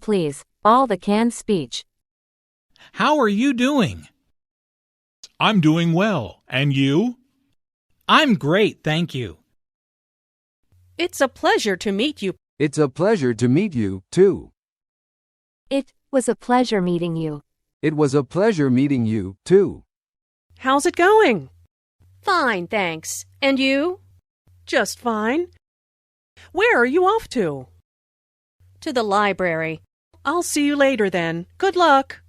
please, all the canned speech. How are you doing? I'm doing well. And you? I'm great, thank you. It's a pleasure to meet you. It's a pleasure to meet you, too. It was a pleasure meeting you. It was a pleasure meeting you, too. How's it going? Fine, thanks. And you? Just fine. Where are you off to? To the library. I'll see you later then. Good luck.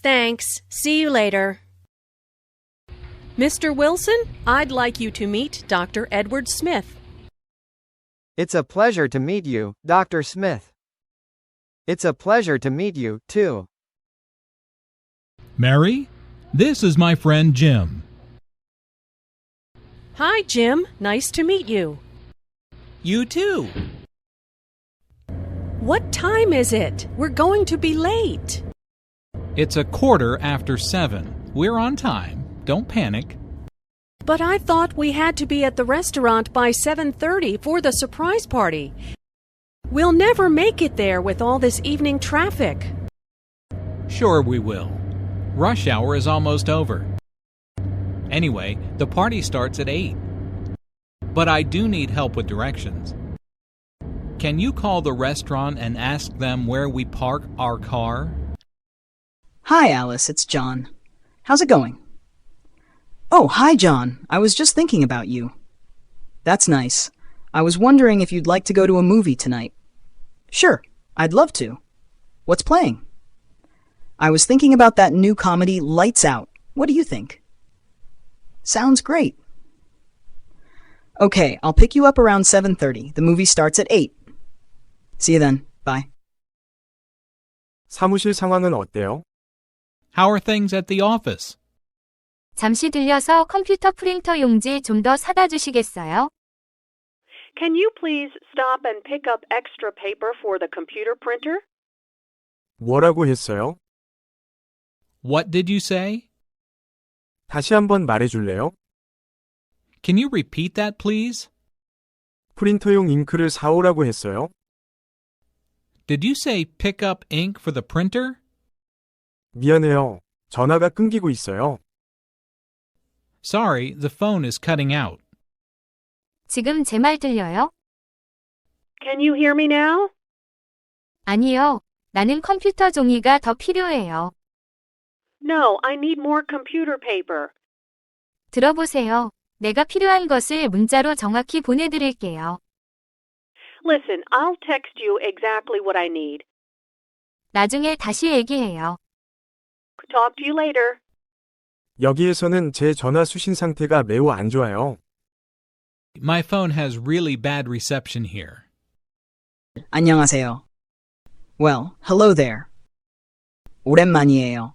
Thanks. See you later. Mr. Wilson, I'd like you to meet Dr. Edward Smith. It's a pleasure to meet you, Dr. Smith. It's a pleasure to meet you, too. Mary, this is my friend Jim. Hi, Jim. Nice to meet you. You too. What time is it? We're going to be late. It's 7:15. We're on time. Don't panic. But I thought we had to be at the restaurant by 7:30 for the surprise party. We'll never make it there with all this evening traffic. Sure we will. Rush hour is almost over. Anyway, the party starts at 8. But I do need help with directions. Can you call the restaurant and ask them where we park our car? Hi, Alice. It's John. How's it going? Oh, hi, John. I was just thinking about you. That's nice. I was wondering if you'd like to go to a movie tonight. Sure, I'd love to. What's playing? I was thinking about that new comedy, Lights Out. What do you think? Sounds great. Okay, I'll pick you up around 7:30. The movie starts at 8. See you then. Bye. 사무실 상황은 어때요? How are things at the office? 잠시 들려서 컴퓨터 프린터 용지 좀 더 사다 주시겠어요? Can you please stop and pick up extra paper for the computer printer? 뭐라고 했어요? What did you say? 다시 한번 말해줄래요? Can you repeat that, please? 프린터용 잉크를 사오라고 했어요? Did you say pick up ink for the printer? 미안해요. 전화가 끊기고 있어요. Sorry, the phone is cutting out. 지금 제 말 들려요? Can you hear me now? 아니요. 나는 컴퓨터 종이가 더 필요해요. No, I need more computer paper. 들어보세요. 내가 필요한 것을 문자로 정확히 보내드릴게요. Listen, I'll text you exactly what I need. 나중에 다시 얘기해요. Talk to you later. 여기에서는 제 전화 수신 상태가 매우 안 좋아요. My phone has really bad reception here. 안녕하세요. Well, hello there. 오랜만이에요.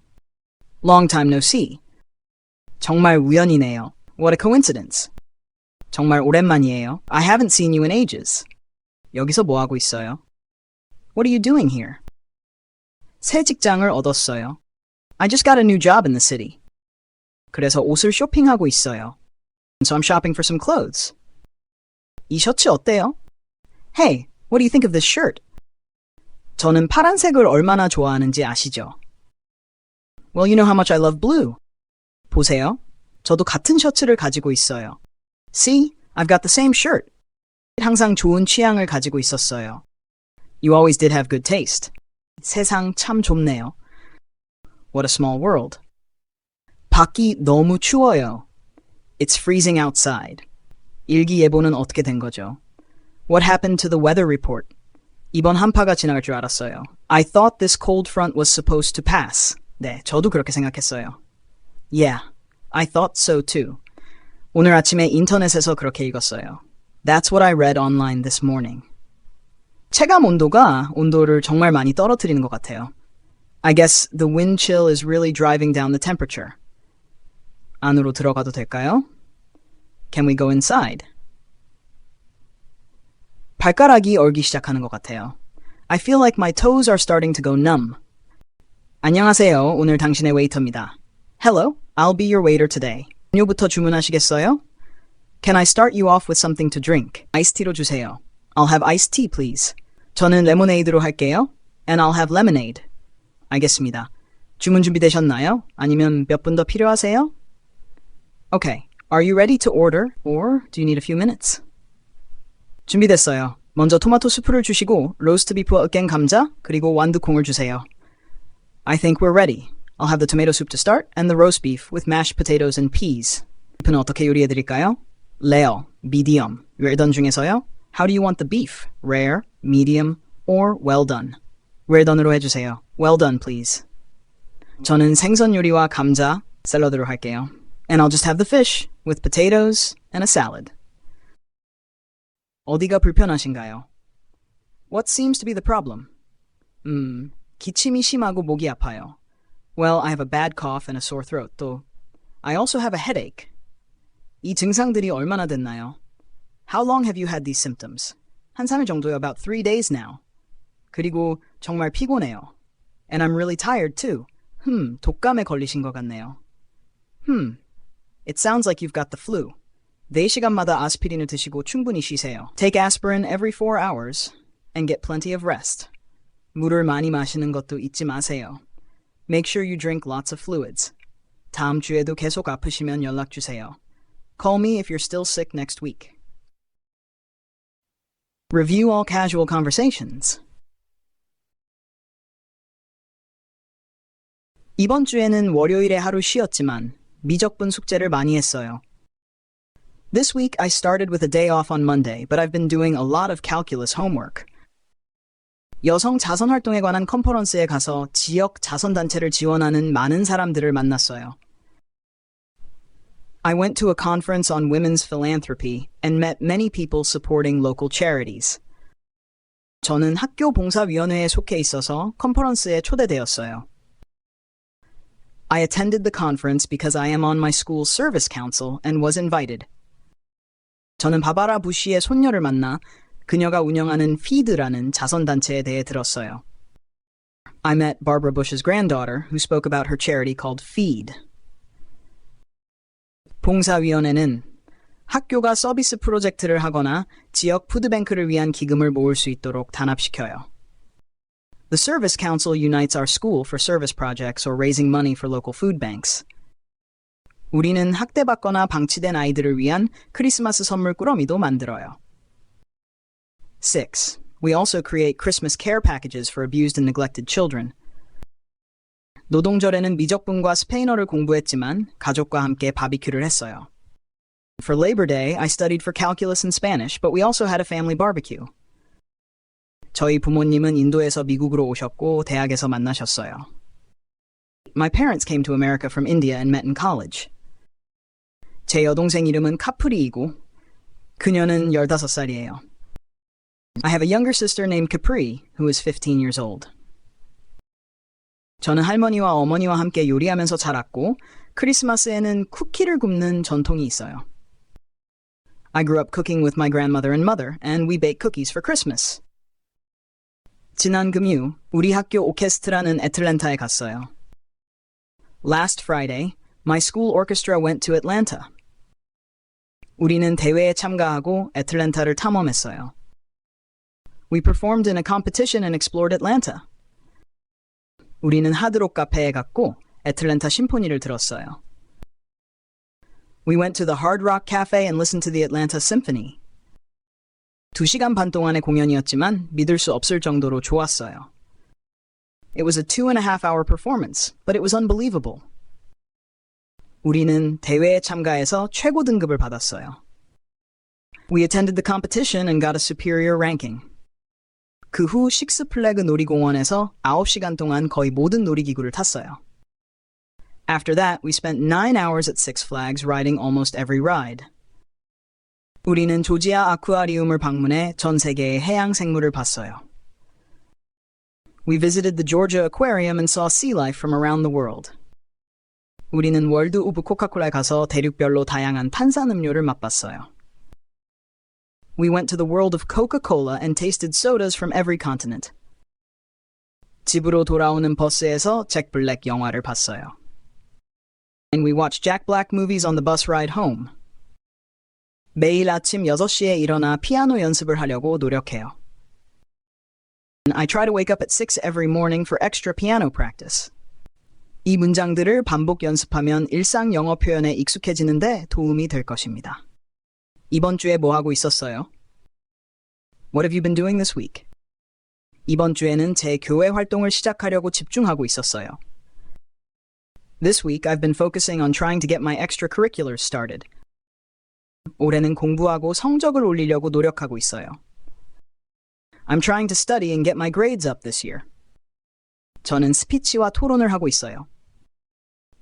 Long time no see. 정말 우연이네요. What a coincidence. 정말 오랜만이에요. I haven't seen you in ages. 여기서 뭐 하고 있어요? What are you doing here? 새 직장을 얻었어요. I just got a new job in the city. 그래서 옷을 쇼핑하고 있어요. So I'm shopping for some clothes. 이 셔츠 어때요? Hey, what do you think of this shirt? 저는 파란색을 얼마나 좋아하는지 아시죠? Well, you know how much I love blue. 보세요. 저도 같은 셔츠를 가지고 있어요. See, I've got the same shirt. 항상 좋은 취향을 가지고 있었어요. You always did have good taste. 세상 참 좁네요. What a small world. 밖이 너무 추워요. It's freezing outside. 일기예보는 어떻게 된 거죠? What happened to the weather report? 이번 한파가 지나갈 줄 알았어요. I thought this cold front was supposed to pass. 네, 저도 그렇게 생각했어요. Yeah, I thought so too. 오늘 아침에 인터넷에서 그렇게 읽었어요. That's what I read online this morning. 체감 온도가 온도를 정말 많이 떨어뜨리는 것 같아요. I guess the wind chill is really driving down the temperature. 안으로 들어가도 될까요? Can we go inside? 발가락이 얼기 시작하는 것 같아요. I feel like my toes are starting to go numb. 안녕하세요. 오늘 당신의 웨이터입니다. Hello, I'll be your waiter today. 음료부터 주문하시겠어요? Can I start you off with something to drink? 아이스티로 주세요. I'll have iced tea, please. 저는 레모네이드로 할게요. And I'll have lemonade. 알겠습니다. 주문 준비되셨나요? 아니면 몇 분 더 필요하세요? Okay. Are you ready to order, or do you need a few minutes? 준비됐어요. 먼저 토마토 수프를 주시고 로스트 비프와 으깬 감자, 그리고 완두콩을 주세요. I think we're ready. I'll have the tomato soup to start and the roast beef with mashed potatoes and peas. 비프는 어떻게 요리해드릴까요? Rare, medium, well done 중에서요? How do you want the beef? Rare, medium, or well done? well done으로 해주세요. Well done, please. 저는 생선 요리와 감자, 샐러드로 할게요. And I'll just have the fish with potatoes and a salad. 어디가 불편하신가요? What seems to be the problem? 기침이 심하고 목이 아파요. Well, I have a bad cough and a sore throat, 또 I also have a headache. 이 증상들이 얼마나 됐나요? How long have you had these symptoms? 한 3일 정도요, about 3 days now. 그리고 정말 피곤해요. And I'm really tired too. 독감에 걸리신 것 같네요. It sounds like you've got the flu. 4시간마다 아스피린을 드시고 충분히 쉬세요. Take aspirin every 4 hours and get plenty of rest. 물을 많이 마시는 것도 잊지 마세요. Make sure you drink lots of fluids. 다음 주에도 계속 아프시면 연락 주세요. Call me if you're still sick next week. Review all casual conversations. 이번 주에는 월요일에 하루 쉬었지만 미적분 숙제를 많이 했어요. This week I started with a day off on Monday, but I've been doing a lot of calculus homework. 여성 자선 활동에 관한 컨퍼런스에 가서 지역 자선단체를 지원하는 많은 사람들을 만났어요. I went to a conference on women's philanthropy and met many people supporting local charities. 저는 학교 봉사위원회에 속해 있어서 컨퍼런스에 초대되었어요. I attended the conference because I am on my school's service council and was invited. 저는 바바라 부시의 손녀를 만나 그녀가 운영하는 FEED라는 자선단체에 대해 들었어요. I met Barbara Bush's granddaughter who spoke about her charity called FEED. 봉사위원회는 학교가 서비스 프로젝트를 하거나 지역 푸드뱅크를 위한 기금을 모을 수 있도록 단합시켜요. The Service Council unites our school for service projects or raising money for local food banks. 우리는 학대받거나 방치된 아이들을 위한 크리스마스 선물 꾸러미도 만들어요. 6. We also create Christmas care packages for abused and neglected children. 노동절에는 미적분과 스페인어를 공부했지만 가족과 함께 바비큐를 했어요. For Labor Day, I studied for calculus and Spanish, but we also had a family barbecue. 저희 부모님은 인도에서 미국으로 오셨고 대학에서 만나셨어요. My parents came to America from India and met in college. 제 여동생 이름은 카프리이고 그녀는 15살이에요. I have a younger sister named Capri, who is 15 years old. 저는 할머니와 어머니와 함께 요리하면서 자랐고 크리스마스에는 쿠키를 굽는 전통이 있어요. I grew up cooking with my grandmother and mother, and we bake cookies for Christmas. 지난 금요, 우리 학교 오케스트라는 애틀랜타에 갔어요. Last Friday, my school orchestra went to Atlanta. 우리는 대회에 참가하고 애틀랜타를 탐험했어요. We performed in a competition and explored Atlanta. 우리는 하드록 카페에 갔고 애틀랜타 심포니를 들었어요. We went to the Hard Rock Cafe and listened to the Atlanta Symphony. 2시간 반 동안의 공연이었지만 믿을 수 없을 정도로 좋았어요. It was a 2.5-hour performance, but it was unbelievable. 우리는 대회에 참가해서 최고 등급을 받았어요. We attended the competition and got a superior ranking. 그 후 식스플래그 놀이공원에서 9시간 동안 거의 모든 놀이기구를 탔어요. After that, we spent 9 hours at Six Flags riding almost every ride. 우리는 조지아 아쿠아리움을 방문해 전 세계의 해양 생물을 봤어요. We visited the Georgia Aquarium and saw sea life from around the world. 우리는 월드 오브 코카콜라에 가서 대륙별로 다양한 탄산음료를 맛봤어요. We went to the world of Coca-Cola and tasted sodas from every continent. 집으로 돌아오는 버스에서 잭 블랙 영화를 봤어요. And we watched Jack Black movies on the bus ride home. 매일 아침 6시에 일어나 피아노 연습을 하려고 노력해요. I try to wake up at 6 every morning for extra piano practice. 이 문장들을 반복 연습하면 일상 영어 표현에 익숙해지는데 도움이 될 것입니다. 이번 주에 뭐 하고 있었어요? What have you been doing this week? 이번 주에는 제 교회 활동을 시작하려고 집중하고 있었어요. This week I've been focusing on trying to get my extracurriculars started. 올해는 공부하고 성적을 올리려고 노력하고 있어요. I'm trying to study and get my grades up this year. 저는 스피치와 토론을 하고 있어요.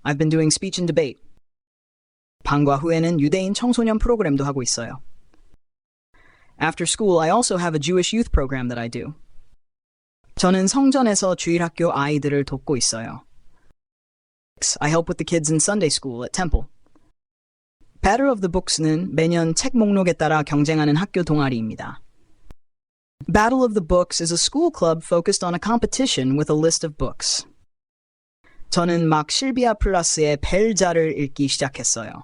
I've been doing speech and debate. 방과 후에는 유대인 청소년 프로그램도 하고 있어요. After school, I also have a Jewish youth program that I do. 저는 성전에서 주일학교 아이들을 돕고 있어요. I help with the kids in Sunday school at Temple. Battle of the Books는 매년 책 목록에 따라 경쟁하는 학교 동아리입니다. Battle of the Books is a school club focused on a competition with a list of books. 저는 막 실비아 플라스의 벨자를 읽기 시작했어요.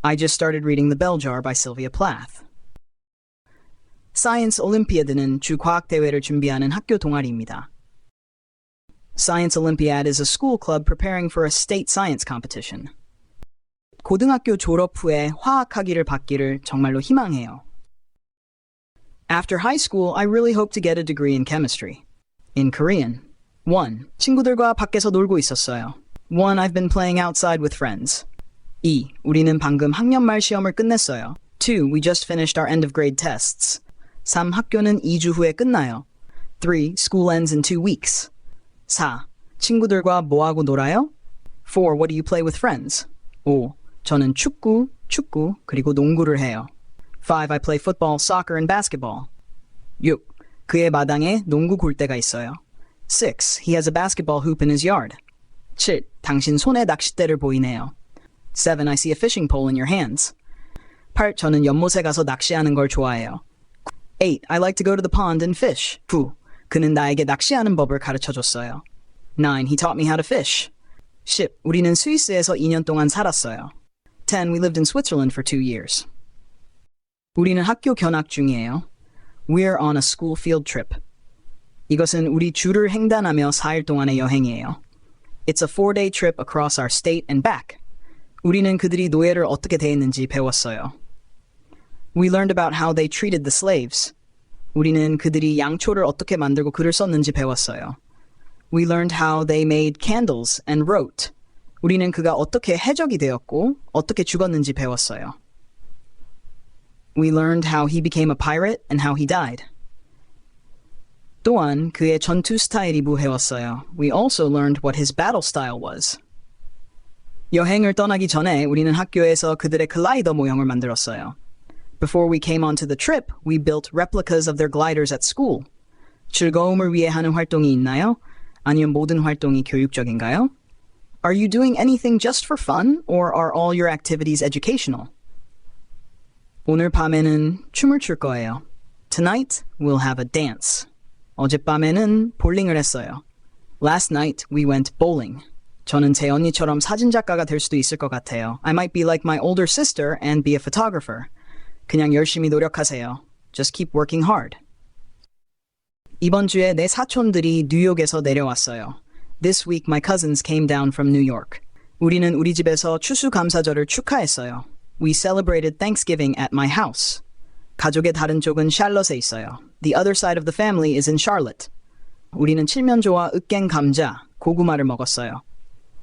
I just started reading The Bell Jar by Sylvia Plath. Science Olympiad는 주 과학 대회를 준비하는 학교 동아리입니다. Science Olympiad is a school club preparing for a state science competition. 고등학교 졸업 후에 화학학위를 받기를 정말로 희망해요. After high school, I really hope to get a degree in chemistry. In Korean. 1. 친구들과 밖에서 놀고 있었어요. 1. I've been playing outside with friends. 2. 우리는 방금 학년 말 시험을 끝냈어요. 2. We just finished our end of grade tests. 3. 학교는 2주 후에 끝나요. 3. School ends in 2 weeks. 4. 친구들과 뭐하고 놀아요? 4. What do you play with friends? 5. 저는 축구, 그리고 농구를 해요. 5. I play football, soccer, and basketball. 6. 그의 마당에 농구 골대가 있어요. 6. He has a basketball hoop in his yard. 7. 당신 손에 낚싯대를 보이네요. 7. I see a fishing pole in your hands. 8. 저는 연못에 가서 낚시하는 걸 좋아해요. 8. I like to go to the pond and fish. 9. 그는 나에게 낚시하는 법을 가르쳐줬어요. 9. He taught me how to fish. 10. 우리는 스위스에서 2년 동안 살았어요. 10. We lived in Switzerland for 2 years. 우리는 학교 견학 중이에요. We're on a school field trip. 이것은 우리 주를 횡단하며 4일 동안의 여행이에요. It's a 4-day trip across our state and back. 우리는 그들이 노예를 어떻게 대했는지 배웠어요. We learned about how they treated the slaves. 우리는 그들이 양초를 어떻게 만들고 글을 썼는지 배웠어요. We learned how they made candles and wrote. 우리는 그가 어떻게 해적이 되었고 어떻게 죽었는지 배웠어요. We learned how he became a pirate and how he died. 또한 그의 전투 스타일이 배웠어요. We also learned what his battle style was. 여행을 떠나기 전에 우리는 학교에서 그들의 글라이더 모형을 만들었어요. Before we came onto the trip, we built replicas of their gliders at school. 즐거움을 위해 하는 활동이 있나요? 아니면 모든 활동이 교육적인가요? Are you doing anything just for fun, or are all your activities educational? 오늘 밤에는 춤을 출 거예요. Tonight, we'll have a dance. 어젯밤에는 볼링을 했어요. Last night, we went bowling. 저는 제 언니처럼 사진작가가 될 수도 있을 것 같아요. I might be like my older sister and be a photographer. 그냥 열심히 노력하세요. Just keep working hard. 이번 주에 내 사촌들이 뉴욕에서 내려왔어요. This week my cousins came down from New York. 우리는 우리 집에서 추수감사절을 축하했어요. We celebrated Thanksgiving at my house. 가족의 다른 쪽은 샬럿에 있어요. The other side of the family is in Charlotte. 우리는 칠면조와 으깬 감자, 고구마를 먹었어요.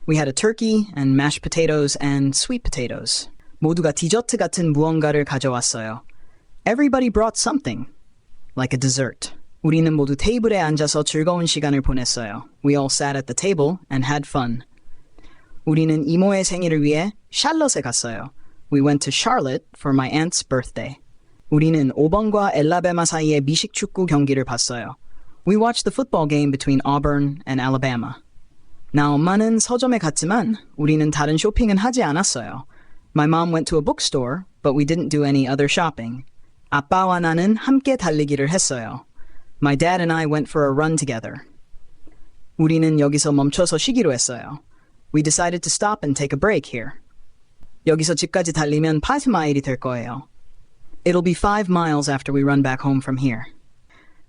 We had a turkey and mashed potatoes and sweet potatoes. 모두가 디저트 같은 무언가를 가져왔어요. Everybody brought something, like a dessert. 우리는 모두 테이블에 앉아서 즐거운 시간을 보냈어요. We all sat at the table and had fun. 우리는 이모의 생일을 위해 샬럿에 갔어요. We went to Charlotte for my aunt's birthday. 우리는 오번과 엘라베마 사이의 미식 축구 경기를 봤어요. We watched the football game between Auburn and Alabama. 나 엄마는 서점에 갔지만 우리는 다른 쇼핑은 하지 않았어요. My mom went to a bookstore, but we didn't do any other shopping. 아빠와 나는 함께 달리기를 했어요. My dad and I went for a run together. 우리는 여기서 멈춰서 쉬기로 했어요. We decided to stop and take a break here. 여기서 집까지 달리면 5마일이 될 거예요. It'll be 5 miles after we run back home from here.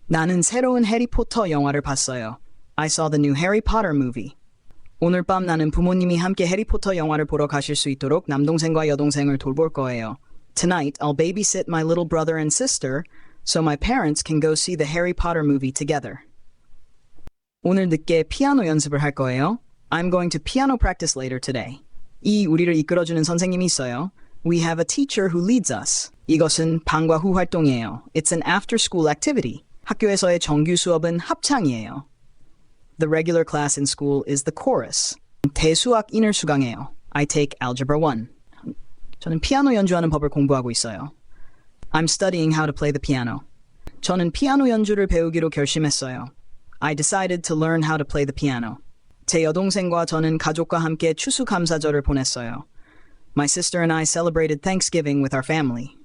나는 새로운 해리포터 영화를 봤어요. I saw the new Harry Potter movie. 오늘 밤 나는 부모님이 함께 해리포터 영화를 보러 가실 수 있도록 남동생과 여동생을 돌볼 거예요. Tonight, I'll babysit my little brother and sister so my parents can go see the Harry Potter movie together. 오늘 늦게 피아노 연습을 할 거예요. I'm going to piano practice later today. 우리를 이끌어주는 선생님이 있어요. We have a teacher who leads us. 이것은 방과 후 활동이에요. It's an after-school activity. 학교에서의 정규 수업은 합창이에요. The regular class in school is the chorus. 대수학 인을 수강해요. I take Algebra 1. 저는 피아노 연주하는 법을 공부하고 있어요. I'm studying how to play the piano. 저는 피아노 연주를 배우기로 결심했어요. I decided to learn how to play the piano. 제 여동생과 저는 가족과 함께 추수감사절을 보냈어요. My sister and I celebrated Thanksgiving with our family.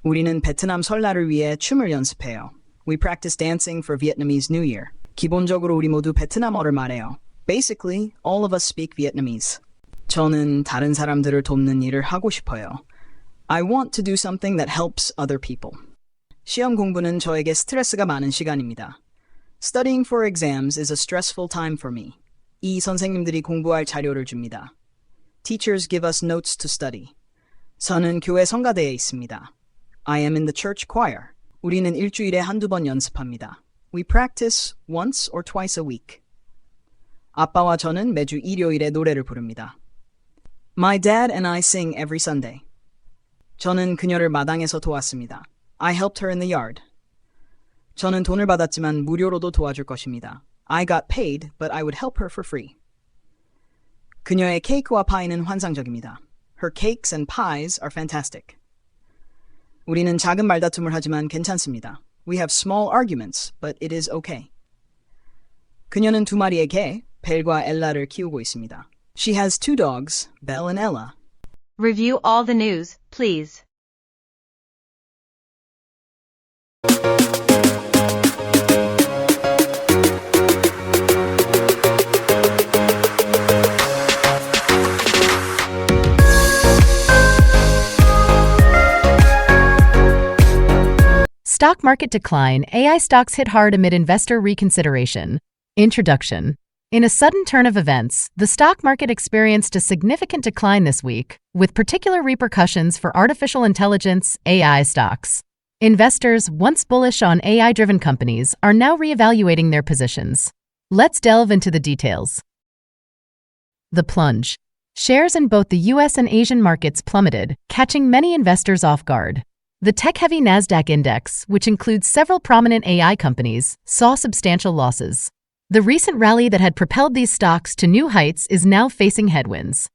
우리는 베트남 설날을 위해 춤을 연습해요. We practice dancing for Vietnamese New Year. 기본적으로 우리 모두 베트남어를 말해요. Basically, all of us speak Vietnamese. 저는 다른 사람들을 돕는 일을 하고 싶어요. I want to do something that helps other people. 시험 공부는 저에게 스트레스가 많은 시간입니다. Studying for exams is a stressful time for me. 이 선생님들이 공부할 자료를 줍니다. Teachers give us notes to study. 저는 교회 성가대에 있습니다. I am in the church choir. 우리는 일주일에 한두 번 연습합니다. We practice once or twice a week. 아빠와 저는 매주 일요일에 노래를 부릅니다. My dad and I sing every Sunday. 저는 그녀를 마당에서 도왔습니다. I helped her in the yard. 저는 돈을 받았지만 무료로도 도와줄 것입니다. I got paid, but I would help her for free. 그녀의 케이크와 파이는 환상적입니다. Her cakes and pies are fantastic. 우리는 작은 말다툼을 하지만 괜찮습니다. We have small arguments, but it is okay. 그녀는 두 마리의 개, 벨과 엘라를 키우고 있습니다. She has two dogs, Belle and Ella. Review all the news, please. Stock market decline, AI stocks hit hard amid investor reconsideration. Introduction. In a sudden turn of events, the stock market experienced a significant decline this week, with particular repercussions for artificial intelligence, AI stocks. Investors, once bullish on AI-driven companies, are now reevaluating their positions. Let's delve into the details. The plunge. Shares in both the US and Asian markets plummeted, catching many investors off guard. The tech-heavy NASDAQ index, which includes several prominent AI companies, saw substantial losses. The recent rally that had propelled these stocks to new heights is now facing headwinds.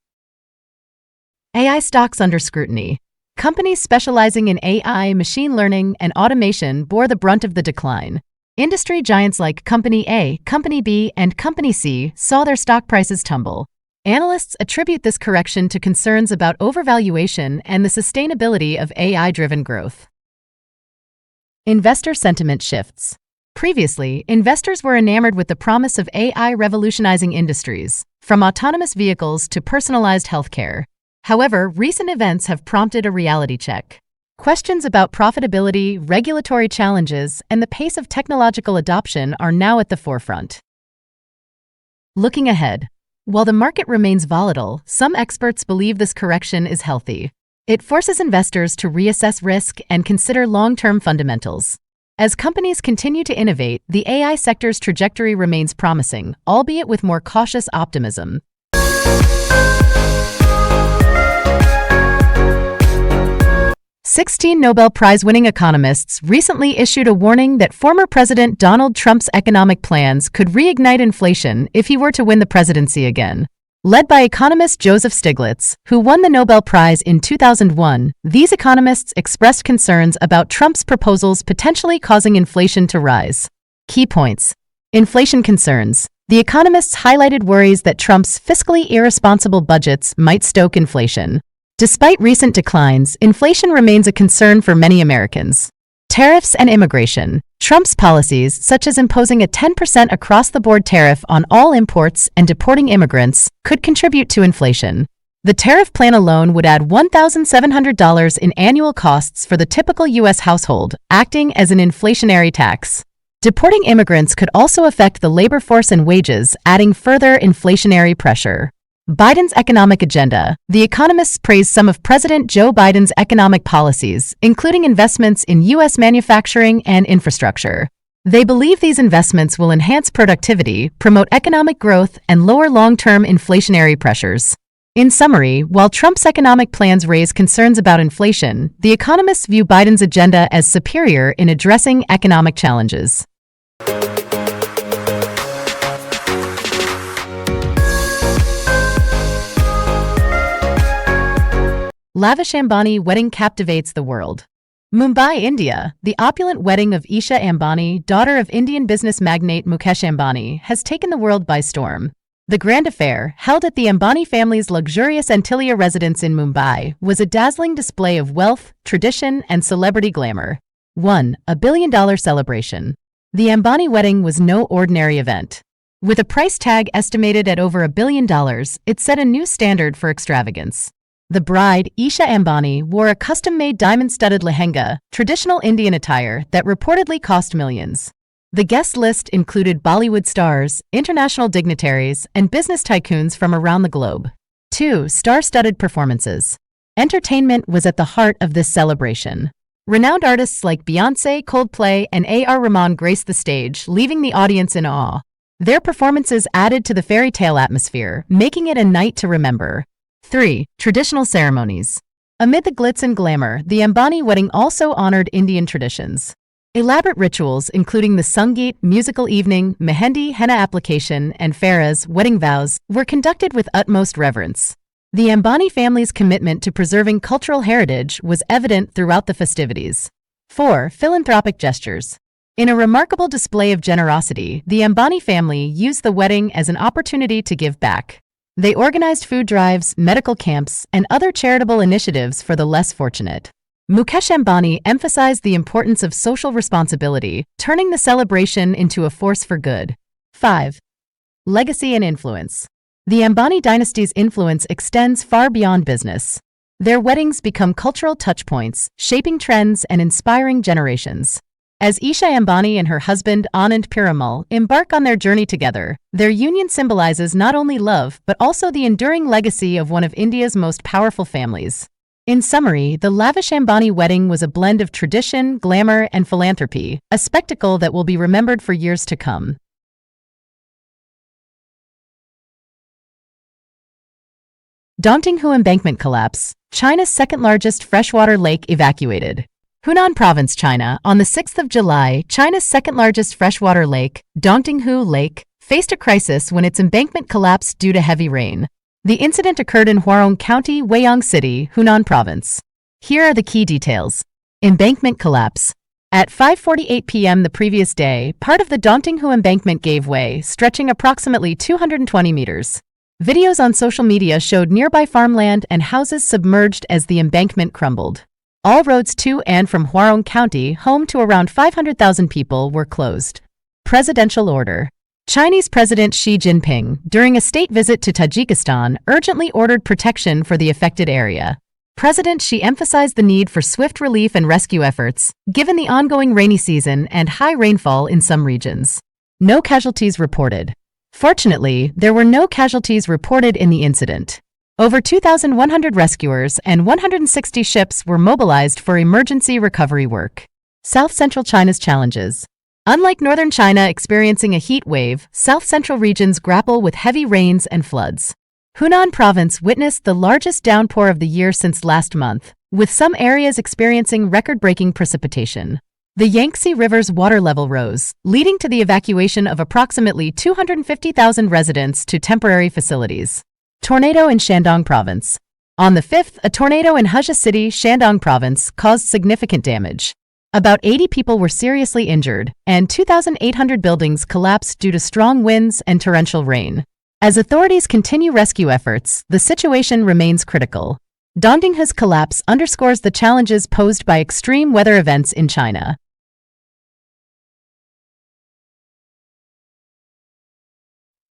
AI stocks under scrutiny. Companies specializing in AI, machine learning, and automation bore the brunt of the decline. Industry giants like Company A, Company B, and Company C saw their stock prices tumble. Analysts attribute this correction to concerns about overvaluation and the sustainability of AI-driven growth. Investor sentiment shifts. Previously, investors were enamored with the promise of AI revolutionizing industries, from autonomous vehicles to personalized healthcare. However, recent events have prompted a reality check. Questions about profitability, regulatory challenges, and the pace of technological adoption are now at the forefront. Looking ahead. While the market remains volatile, some experts believe this correction is healthy. It forces investors to reassess risk and consider long-term fundamentals. As companies continue to innovate, the AI sector's trajectory remains promising, albeit with more cautious optimism. "16 Nobel Prize-winning economists recently issued a warning that former President Donald Trump's economic plans could reignite inflation if he were to win the presidency again. Led by economist Joseph Stiglitz, who won the Nobel Prize in 2001, these economists expressed concerns about Trump's proposals potentially causing inflation to rise. Key points. Inflation concerns. The economists highlighted worries that Trump's fiscally irresponsible budgets might stoke inflation. Despite recent declines, inflation remains a concern for many Americans. Tariffs and immigration. Trump's policies, such as imposing a 10% across-the-board tariff on all imports and deporting immigrants, could contribute to inflation. The tariff plan alone would add $1,700 in annual costs for the typical U.S. household, acting as an inflationary tax. Deporting immigrants could also affect the labor force and wages, adding further inflationary pressure. Biden's economic agenda. The economists praise some of President Joe Biden's economic policies, including investments in U.S. manufacturing and infrastructure. They believe these investments will enhance productivity, promote economic growth, and lower long-term inflationary pressures. In summary, while Trump's economic plans raise concerns about inflation, the economists view Biden's agenda as superior in addressing economic challenges. Lavish Ambani wedding captivates the world. Mumbai, India. The opulent wedding of Isha Ambani, daughter of Indian business magnate Mukesh Ambani, has taken the world by storm. The grand affair, held at the Ambani family's luxurious Antilia residence in Mumbai, was a dazzling display of wealth, tradition, and celebrity glamour. 1. A billion-dollar celebration. The Ambani wedding was no ordinary event. With a price tag estimated at over $1 billion, it set a new standard for extravagance. The bride, Isha Ambani, wore a custom-made diamond-studded lehenga, traditional Indian attire that reportedly cost millions. The guest list included Bollywood stars, international dignitaries, and business tycoons from around the globe. 2. Star-studded performances. Entertainment was at the heart of this celebration. Renowned artists like Beyoncé, Coldplay, and A.R. Rahman graced the stage, leaving the audience in awe. Their performances added to the fairy tale atmosphere, making it a night to remember. 3. Traditional ceremonies. Amid the glitz and glamour, the Ambani wedding also honored Indian traditions. Elaborate rituals, including the Sangeet, musical evening, Mehendi, henna application, and Farah's wedding vows, were conducted with utmost reverence. The Ambani family's commitment to preserving cultural heritage was evident throughout the festivities. 4. Philanthropic gestures. In a remarkable display of generosity, the Ambani family used the wedding as an opportunity to give back. They organized food drives, medical camps, and other charitable initiatives for the less fortunate. Mukesh Ambani emphasized the importance of social responsibility, turning the celebration into a force for good. 5. Legacy and influence. The Ambani dynasty's influence extends far beyond business. Their weddings become cultural touchpoints, shaping trends and inspiring generations. As Isha Ambani and her husband Anand Piramal embark on their journey together, their union symbolizes not only love but also the enduring legacy of one of India's most powerful families. In summary, the lavish Ambani wedding was a blend of tradition, glamour, and philanthropy, a spectacle that will be remembered for years to come. TOHO embankment collapse. China's second-largest freshwater lake evacuated. Hunan Province, China. On the 6th of July, China's second-largest freshwater lake, TOHO Lake, faced a crisis when its embankment collapsed due to heavy rain. The incident occurred in Huarong County, Weiyang City, Hunan Province. Here are the key details. Embankment collapse. At 5:48 p.m. the previous day, part of the TOHO embankment gave way, stretching approximately 220 meters. Videos on social media showed nearby farmland and houses submerged as the embankment crumbled. All roads to and from Huarong County, home to around 500,000 people, were closed. Presidential order. Chinese President Xi Jinping, during a state visit to Tajikistan, urgently ordered protection for the affected area. President Xi emphasized the need for swift relief and rescue efforts, given the ongoing rainy season and high rainfall in some regions. No casualties reported. Fortunately, there were no casualties reported in the incident. Over 2,100 rescuers and 160 ships were mobilized for emergency recovery work. South-Central China's challenges. Unlike northern China experiencing a heat wave, south-central regions grapple with heavy rains and floods. Hunan Province witnessed the largest downpour of the year since last month, with some areas experiencing record-breaking precipitation. The Yangtze River's water level rose, leading to the evacuation of approximately 250,000 residents to temporary facilities. Tornado in Shandong Province. On the 5th, a tornado in Huzhou City, Shandong Province, caused significant damage. About 80 people were seriously injured, and 2,800 buildings collapsed due to strong winds and torrential rain. As authorities continue rescue efforts, the situation remains critical. TOHO's collapse underscores the challenges posed by extreme weather events in China.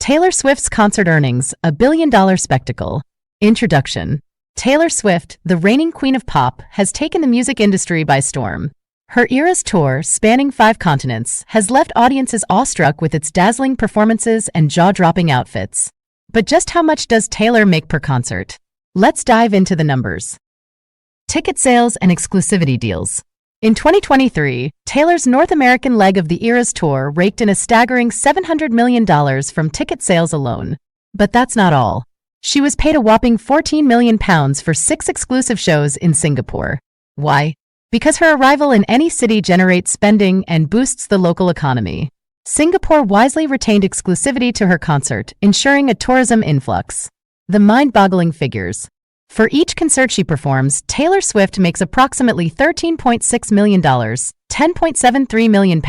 Taylor Swift's concert earnings, $1 billion spectacle. Introduction. Taylor Swift, the reigning queen of pop, has taken the music industry by storm. Her Eras tour, spanning 5 continents, has left audiences awestruck with its dazzling performances and jaw-dropping outfits. But just how much does Taylor make per concert? Let's dive into the numbers. Ticket sales and exclusivity deals. In 2023, Taylor's North American leg of the Eras tour raked in a staggering $700 million from ticket sales alone. But that's not all. She was paid a whopping £14 million for 6 exclusive shows in Singapore. Why? Because her arrival in any city generates spending and boosts the local economy. Singapore wisely retained exclusivity to her concert, ensuring a tourism influx. The mind-boggling figures. For each concert she performs, Taylor Swift makes approximately $13.6 million, £10.73 million,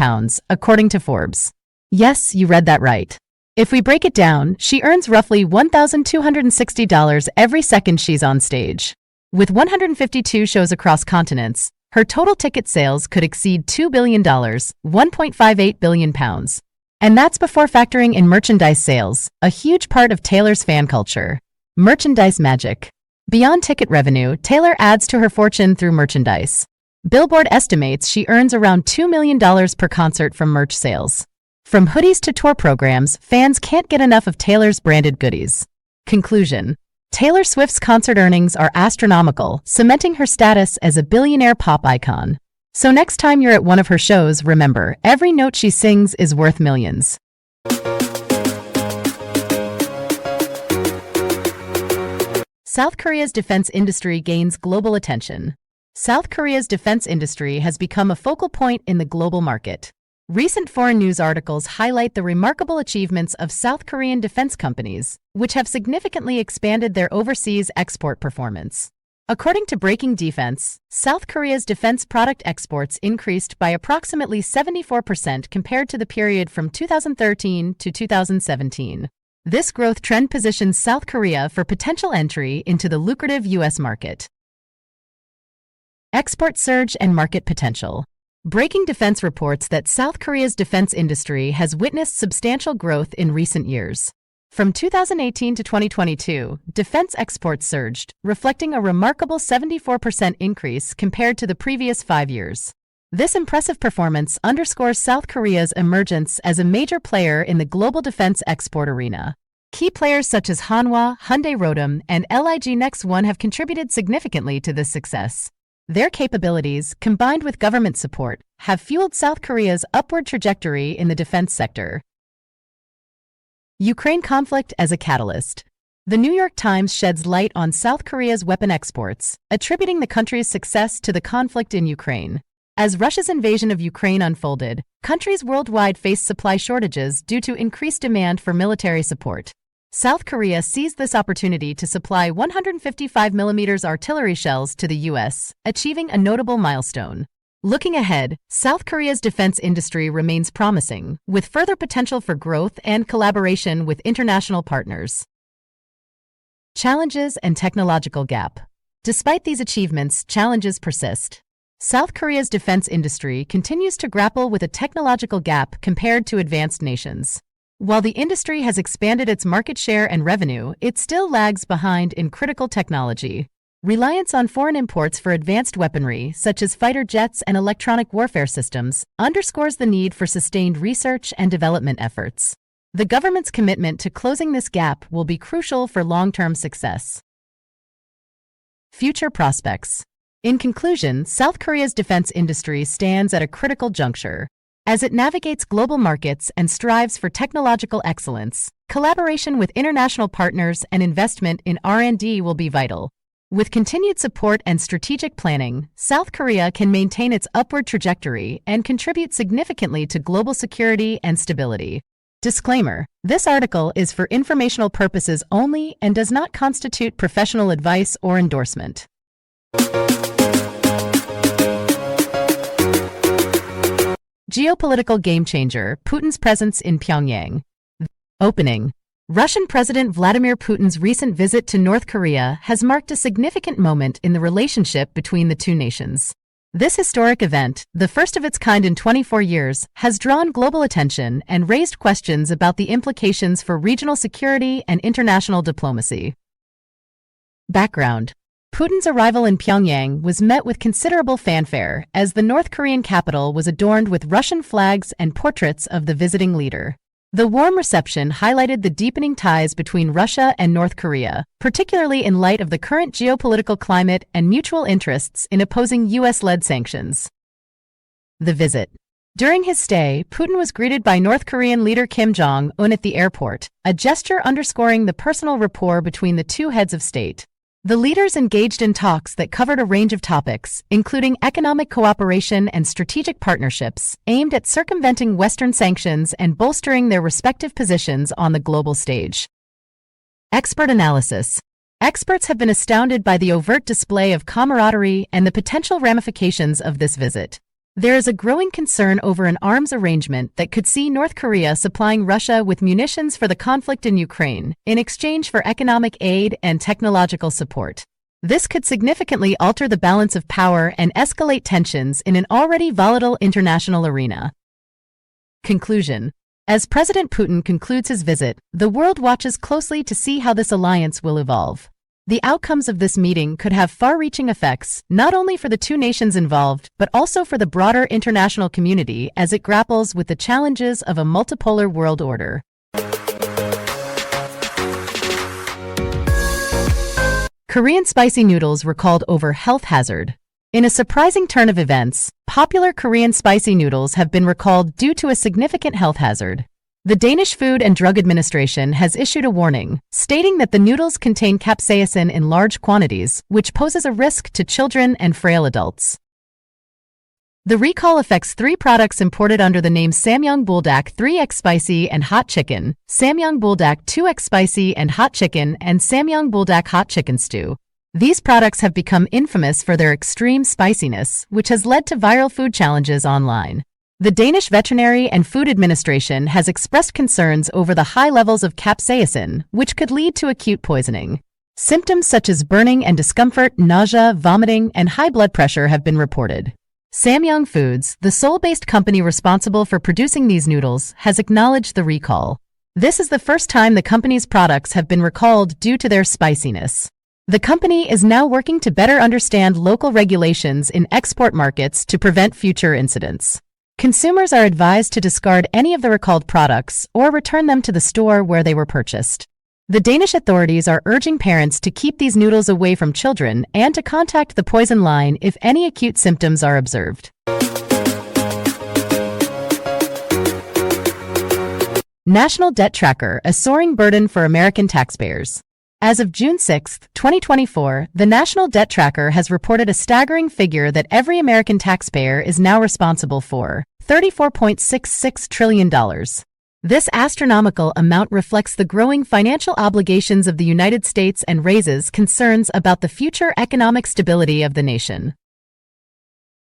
according to Forbes. Yes, you read that right. If we break it down, she earns roughly $1,260 every second she's on stage. With 152 shows across continents, her total ticket sales could exceed $2 billion, £1.58 billion. And that's before factoring in merchandise sales, a huge part of Taylor's fan culture. Merchandise magic. Beyond ticket revenue, Taylor adds to her fortune through merchandise. Billboard estimates she earns around $2 million per concert from merch sales. From hoodies to tour programs, fans can't get enough of Taylor's branded goodies. Conclusion. Taylor Swift's concert earnings are astronomical, cementing her status as a billionaire pop icon. So next time you're at one of her shows, remember, every note she sings is worth millions. South Korea's defense industry gains global attention. South Korea's defense industry has become a focal point in the global market. Recent foreign news articles highlight the remarkable achievements of South Korean defense companies, which have significantly expanded their overseas export performance. According to Breaking Defense, South Korea's defense product exports increased by approximately 74% compared to the period from 2013 to 2017. This growth trend positions South Korea for potential entry into the lucrative U.S. market. Export surge and market potential. Breaking Defense reports that South Korea's defense industry has witnessed substantial growth in recent years. From 2018 to 2022, defense exports surged, reflecting a remarkable 74% increase compared to the previous 5 years. This impressive performance underscores South Korea's emergence as a major player in the global defense export arena. Key players such as Hanwha, Hyundai Rotem, and LIG Next One have contributed significantly to this success. Their capabilities, combined with government support, have fueled South Korea's upward trajectory in the defense sector. Ukraine conflict as a catalyst. The New York Times sheds light on South Korea's weapon exports, attributing the country's success to the conflict in Ukraine. As Russia's invasion of Ukraine unfolded, countries worldwide faced supply shortages due to increased demand for military support. South Korea seized this opportunity to supply 155mm artillery shells to the U.S., achieving a notable milestone. Looking ahead, South Korea's defense industry remains promising, with further potential for growth and collaboration with international partners. Challenges and technological gap. Despite these achievements, challenges persist. South Korea's defense industry continues to grapple with a technological gap compared to advanced nations. While the industry has expanded its market share and revenue, it still lags behind in critical technology. Reliance on foreign imports for advanced weaponry, such as fighter jets and electronic warfare systems, underscores the need for sustained research and development efforts. The government's commitment to closing this gap will be crucial for long-term success. Future prospects. In conclusion, South Korea's defense industry stands at a critical juncture. As it navigates global markets and strives for technological excellence, collaboration with international partners and investment in R&D will be vital. With continued support and strategic planning, South Korea can maintain its upward trajectory and contribute significantly to global security and stability. Disclaimer: this article is for informational purposes only and does not constitute professional advice or endorsement. Geopolitical game changer, Putin's presence in Pyongyang. Opening. Russian President Vladimir Putin's recent visit to North Korea has marked a significant moment in the relationship between the two nations. This historic event, the first of its kind in 24 years, has drawn global attention and raised questions about the implications for regional security and international diplomacy. Background: Putin's arrival in Pyongyang was met with considerable fanfare as the North Korean capital was adorned with Russian flags and portraits of the visiting leader. The warm reception highlighted the deepening ties between Russia and North Korea, particularly in light of the current geopolitical climate and mutual interests in opposing U.S.-led sanctions. The visit. During his stay, Putin was greeted by North Korean leader Kim Jong-un at the airport, a gesture underscoring the personal rapport between the two heads of state. The leaders engaged in talks that covered a range of topics, including economic cooperation and strategic partnerships, aimed at circumventing Western sanctions and bolstering their respective positions on the global stage. Expert analysis. Experts have been astounded by the overt display of camaraderie and the potential ramifications of this visit. There is a growing concern over an arms arrangement that could see North Korea supplying Russia with munitions for the conflict in Ukraine, in exchange for economic aid and technological support. This could significantly alter the balance of power and escalate tensions in an already volatile international arena. Conclusion. As President Putin concludes his visit, the world watches closely to see how this alliance will evolve. The outcomes of this meeting could have far-reaching effects, not only for the two nations involved, but also for the broader international community as it grapples with the challenges of a multipolar world order. Korean spicy noodles were called over health hazard. In a surprising turn of events, popular Korean spicy noodles have been recalled due to a significant health hazard. The Danish Food and Drug Administration has issued a warning, stating that the noodles contain capsaicin in large quantities, which poses a risk to children and frail adults. The recall affects 3 products imported under the name Samyang Buldak 3x Spicy and Hot Chicken, Samyang Buldak 2x Spicy and Hot Chicken, and Samyang Buldak Hot Chicken Stew. These products have become infamous for their extreme spiciness, which has led to viral food challenges online. The Danish Veterinary and Food Administration has expressed concerns over the high levels of capsaicin, which could lead to acute poisoning. Symptoms such as burning and discomfort, nausea, vomiting, and high blood pressure have been reported. Samyang Foods, the Seoul-based company responsible for producing these noodles, has acknowledged the recall. This is the first time the company's products have been recalled due to their spiciness. The company is now working to better understand local regulations in export markets to prevent future incidents. Consumers are advised to discard any of the recalled products or return them to the store where they were purchased. The Danish authorities are urging parents to keep these noodles away from children and to contact the poison line if any acute symptoms are observed. National Debt Tracker, a soaring burden for American taxpayers. As of June 6, 2024, the National Debt Tracker has reported a staggering figure that every American taxpayer is now responsible for: $34.66 trillion. This astronomical amount reflects the growing financial obligations of the United States and raises concerns about the future economic stability of the nation.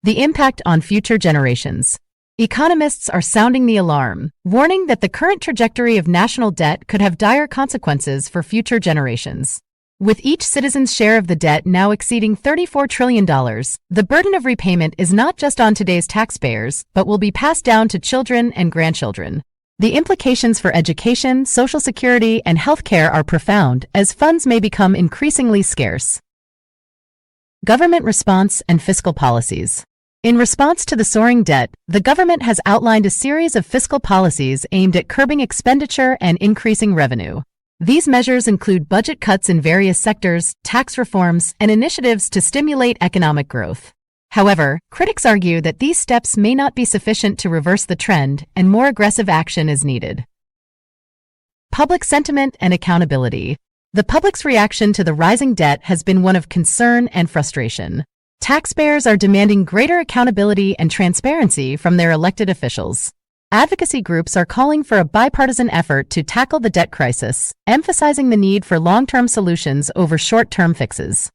The impact on future generations. Economists are sounding the alarm, warning that the current trajectory of national debt could have dire consequences for future generations. With each citizen's share of the debt now exceeding $34 trillion, the burden of repayment is not just on today's taxpayers, but will be passed down to children and grandchildren. The implications for education, Social Security, and healthcare are profound, as funds may become increasingly scarce. Government response and fiscal policies. In response to the soaring debt, the government has outlined a series of fiscal policies aimed at curbing expenditure and increasing revenue. These measures include budget cuts in various sectors, tax reforms, and initiatives to stimulate economic growth. However, critics argue that these steps may not be sufficient to reverse the trend, and more aggressive action is needed. Public sentiment and accountability. The public's reaction to the rising debt has been one of concern and frustration. Taxpayers are demanding greater accountability and transparency from their elected officials. Advocacy groups are calling for a bipartisan effort to tackle the debt crisis, emphasizing the need for long-term solutions over short-term fixes.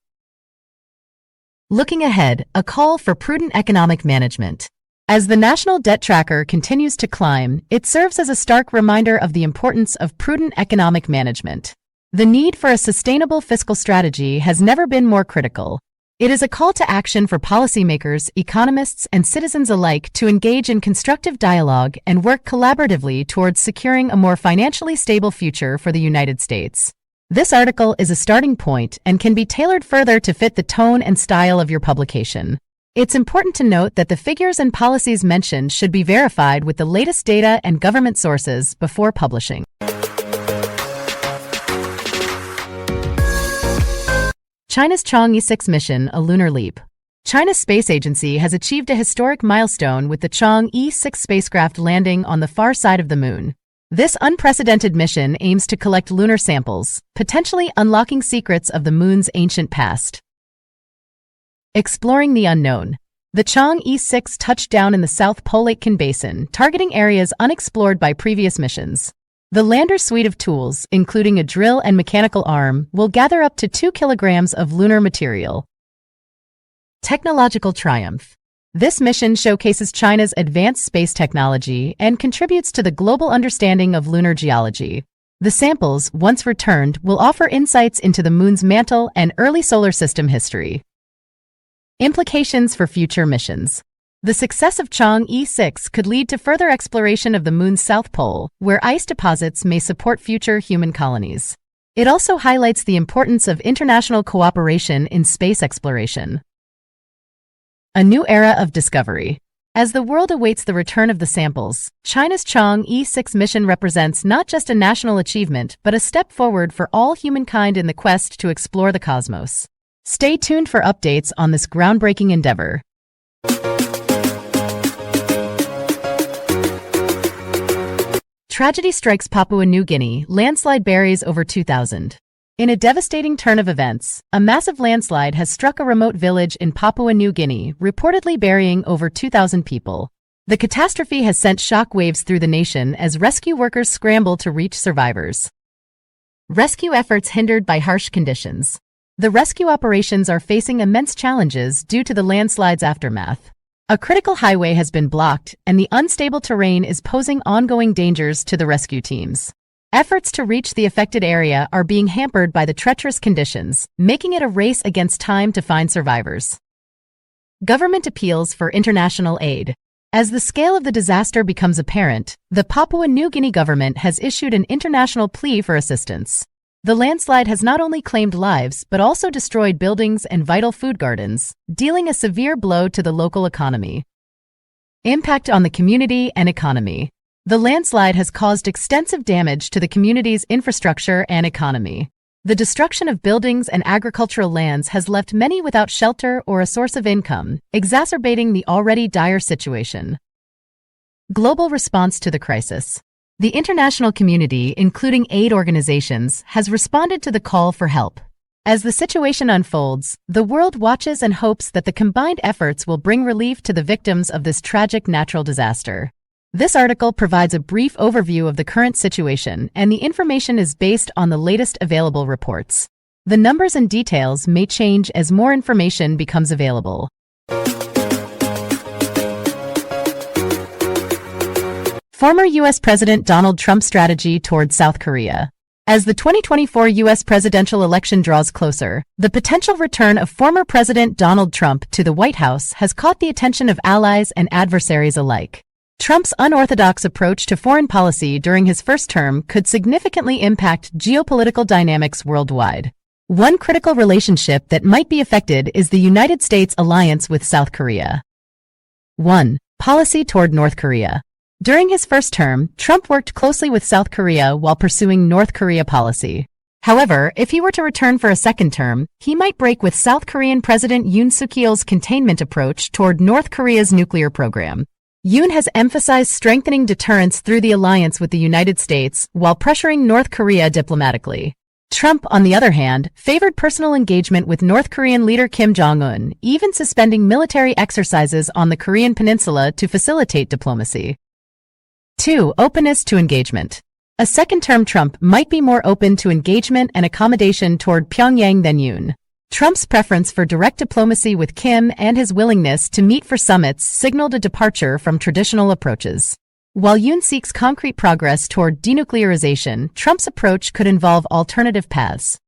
Looking ahead, a call for prudent economic management. As the National Debt Tracker continues to climb, it serves as a stark reminder of the importance of prudent economic management. The need for a sustainable fiscal strategy has never been more critical. It is a call to action for policymakers, economists, and citizens alike to engage in constructive dialogue and work collaboratively towards securing a more financially stable future for the United States. This article is a starting point and can be tailored further to fit the tone and style of your publication. It's important to note that the figures and policies mentioned should be verified with the latest data and government sources before publishing. China's Chang'e 6 mission, a lunar leap. China's space agency has achieved a historic milestone with the Chang'e 6 spacecraft landing on the far side of the moon. This unprecedented mission aims to collect lunar samples, potentially unlocking secrets of the moon's ancient past. Exploring the unknown. The Chang'e 6 touched down in the South Pole Aitken Basin, targeting areas unexplored by previous missions. The lander's suite of tools, including a drill and mechanical arm, will gather up to 2 kilograms of lunar material. Technological triumph. This mission showcases China's advanced space technology and contributes to the global understanding of lunar geology. The samples, once returned, will offer insights into the moon's mantle and early solar system history. Implications for future missions. The success of Chang'e 6 could lead to further exploration of the moon's south pole, where ice deposits may support future human colonies. It also highlights the importance of international cooperation in space exploration. A new era of discovery. As the world awaits the return of the samples, China's Chang'e 6 mission represents not just a national achievement but a step forward for all humankind in the quest to explore the cosmos. Stay tuned for updates on this groundbreaking endeavor. Tragedy strikes Papua New Guinea, landslide buries over 2,000. In a devastating turn of events, a massive landslide has struck a remote village in Papua New Guinea, reportedly burying over 2,000 people. The catastrophe has sent shock waves through the nation as rescue workers scramble to reach survivors. Rescue efforts hindered by harsh conditions. The rescue operations are facing immense challenges due to the landslide's aftermath. A critical highway has been blocked, and the unstable terrain is posing ongoing dangers to the rescue teams. Efforts to reach the affected area are being hampered by the treacherous conditions, making it a race against time to find survivors. Government appeals for international aid. As the scale of the disaster becomes apparent, the Papua New Guinea government has issued an international plea for assistance. The landslide has not only claimed lives but also destroyed buildings and vital food gardens, dealing a severe blow to the local economy. Impact on the community and economy. The landslide has caused extensive damage to the community's infrastructure and economy. The destruction of buildings and agricultural lands has left many without shelter or a source of income, exacerbating the already dire situation. Global response to the crisis. The international community, including aid organizations, has responded to the call for help. As the situation unfolds, the world watches and hopes that the combined efforts will bring relief to the victims of this tragic natural disaster. This article provides a brief overview of the current situation, and the information is based on the latest available reports. The numbers and details may change as more information becomes available. Former U.S. President Donald Trump's strategy toward South Korea. As the 2024 U.S. presidential election draws closer, the potential return of former President Donald Trump to the White House has caught the attention of allies and adversaries alike. Trump's unorthodox approach to foreign policy during his first term could significantly impact geopolitical dynamics worldwide. One critical relationship that might be affected is the United States' alliance with South Korea. 1. Policy toward North Korea. During his first term, Trump worked closely with South Korea while pursuing North Korea policy. However, if he were to return for a second term, he might break with South Korean President Yoon Suk-yeol's containment approach toward North Korea's nuclear program. Yoon has emphasized strengthening deterrence through the alliance with the United States while pressuring North Korea diplomatically. Trump, on the other hand, favored personal engagement with North Korean leader Kim Jong-un, even suspending military exercises on the Korean peninsula to facilitate diplomacy. 2. Openness to engagement. A second-term Trump might be more open to engagement and accommodation toward Pyongyang than Yoon. Trump's preference for direct diplomacy with Kim and his willingness to meet for summits signaled a departure from traditional approaches. While Yoon seeks concrete progress toward denuclearization, Trump's approach could involve alternative paths.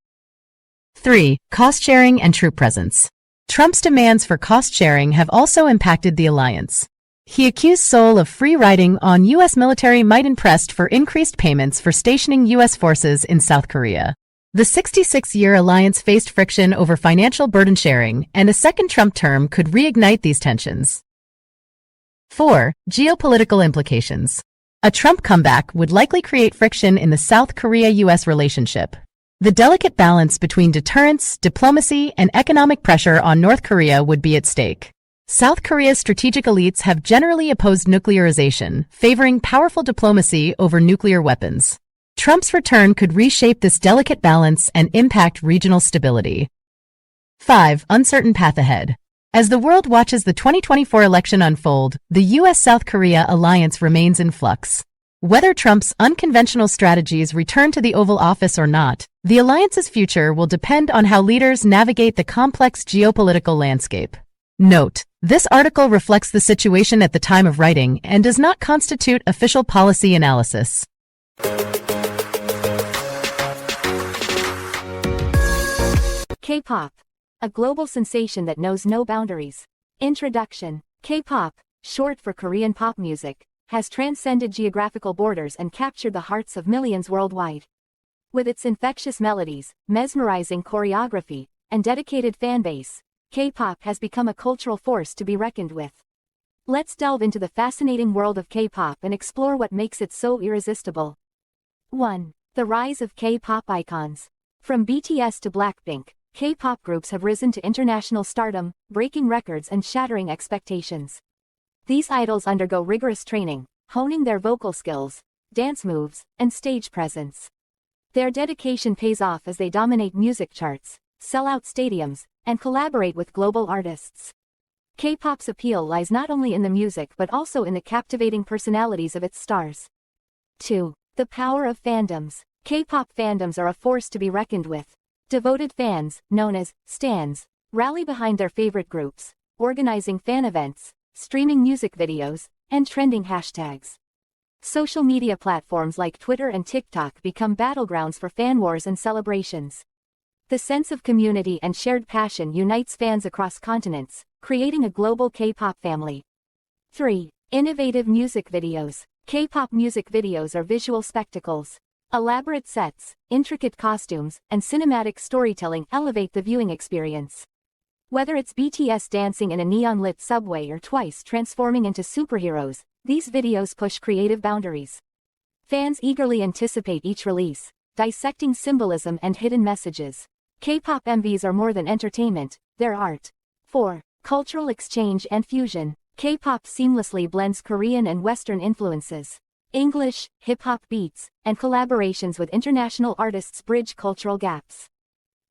3. Cost-sharing and troop presence. Trump's demands for cost-sharing have also impacted the alliance. He accused Seoul of free-riding on U.S. military might and pressed for increased payments for stationing U.S. forces in South Korea. The 66-year alliance faced friction over financial burden sharing, and a second Trump term could reignite these tensions. 4. Geopolitical implications. A Trump comeback would likely create friction in the South Korea-U.S. relationship. The delicate balance between deterrence, diplomacy, and economic pressure on North Korea would be at stake. South Korea's strategic elites have generally opposed nuclearization, favoring powerful diplomacy over nuclear weapons. Trump's return could reshape this delicate balance and impact regional stability. 5. Uncertain path ahead. As the world watches the 2024 election unfold, the U.S.-South Korea alliance remains in flux. Whether Trump's unconventional strategies return to the Oval Office or not, the alliance's future will depend on how leaders navigate the complex geopolitical landscape. Note: this article reflects the situation at the time of writing and does not constitute official policy analysis. K-pop, a global sensation that knows no boundaries. Introduction. K-pop, short for Korean pop music, has transcended geographical borders and captured the hearts of millions worldwide. With its infectious melodies, mesmerizing choreography, and dedicated fanbase, K-pop has become a cultural force to be reckoned with. Let's delve into the fascinating world of K-pop and explore what makes it so irresistible. 1. The rise of K-pop icons. From BTS to Blackpink, K-pop groups have risen to international stardom, breaking records and shattering expectations. These idols undergo rigorous training, honing their vocal skills, dance moves, and stage presence. Their dedication pays off as they dominate music charts, sell out stadiums, and collaborate with global artists. K-pop's appeal lies not only in the music but also in the captivating personalities of its stars. 2. The power of fandoms. K-pop fandoms are a force to be reckoned with. Devoted fans, known as stans, rally behind their favorite groups, organizing fan events, streaming music videos, and trending hashtags. Social media platforms like Twitter and TikTok become battlegrounds for fan wars and celebrations. The sense of community and shared passion unites fans across continents, creating a global K-pop family. 3. Innovative music videos. K-pop music videos are visual spectacles. Elaborate sets, intricate costumes, and cinematic storytelling elevate the viewing experience. Whether it's BTS dancing in a neon-lit subway or Twice transforming into superheroes, these videos push creative boundaries. Fans eagerly anticipate each release, dissecting symbolism and hidden messages. K-pop MVs are more than entertainment, they're art. 4. Cultural exchange and fusion. K-pop seamlessly blends Korean and Western influences. English, hip-hop beats, and collaborations with international artists bridge cultural gaps.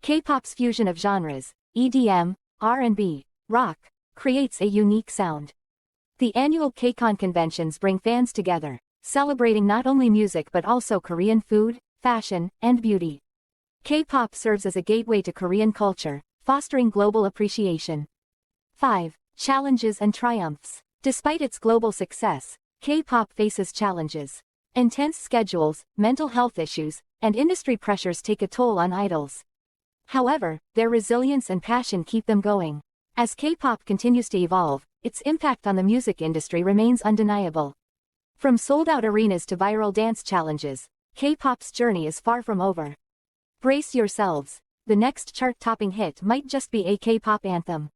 K-pop's fusion of genres, EDM, R&B, rock, creates a unique sound. The annual K-Con conventions bring fans together, celebrating not only music but also Korean food, fashion, and beauty. K-pop serves as a gateway to Korean culture, fostering global appreciation. 5. Challenges and triumphs. Despite its global success, K-pop faces challenges. Intense schedules, mental health issues, and industry pressures take a toll on idols. However, their resilience and passion keep them going. As K-pop continues to evolve, its impact on the music industry remains undeniable. From sold-out arenas to viral dance challenges, K-pop's journey is far from over. Brace yourselves, the next chart-topping hit might just be a K-pop anthem.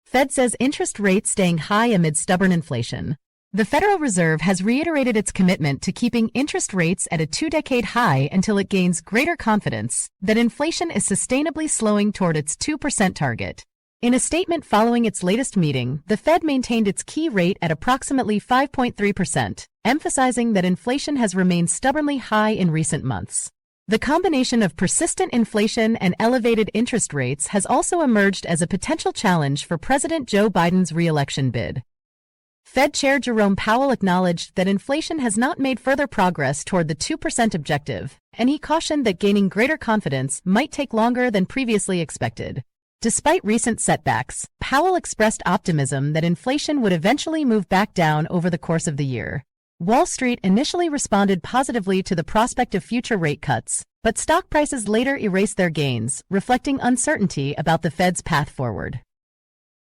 Fed says interest rates staying high amid stubborn inflation. The Federal Reserve has reiterated its commitment to keeping interest rates at a two-decade high until it gains greater confidence that inflation is sustainably slowing toward its 2% target. In a statement following its latest meeting, the Fed maintained its key rate at approximately 5.3%, emphasizing that inflation has remained stubbornly high in recent months. The combination of persistent inflation and elevated interest rates has also emerged as a potential challenge for President Joe Biden's re-election bid. Fed Chair Jerome Powell acknowledged that inflation has not made further progress toward the 2% objective, and he cautioned that gaining greater confidence might take longer than previously expected. Despite recent setbacks, Powell expressed optimism that inflation would eventually move back down over the course of the year. Wall Street initially responded positively to the prospect of future rate cuts, but stock prices later erased their gains, reflecting uncertainty about the Fed's path forward.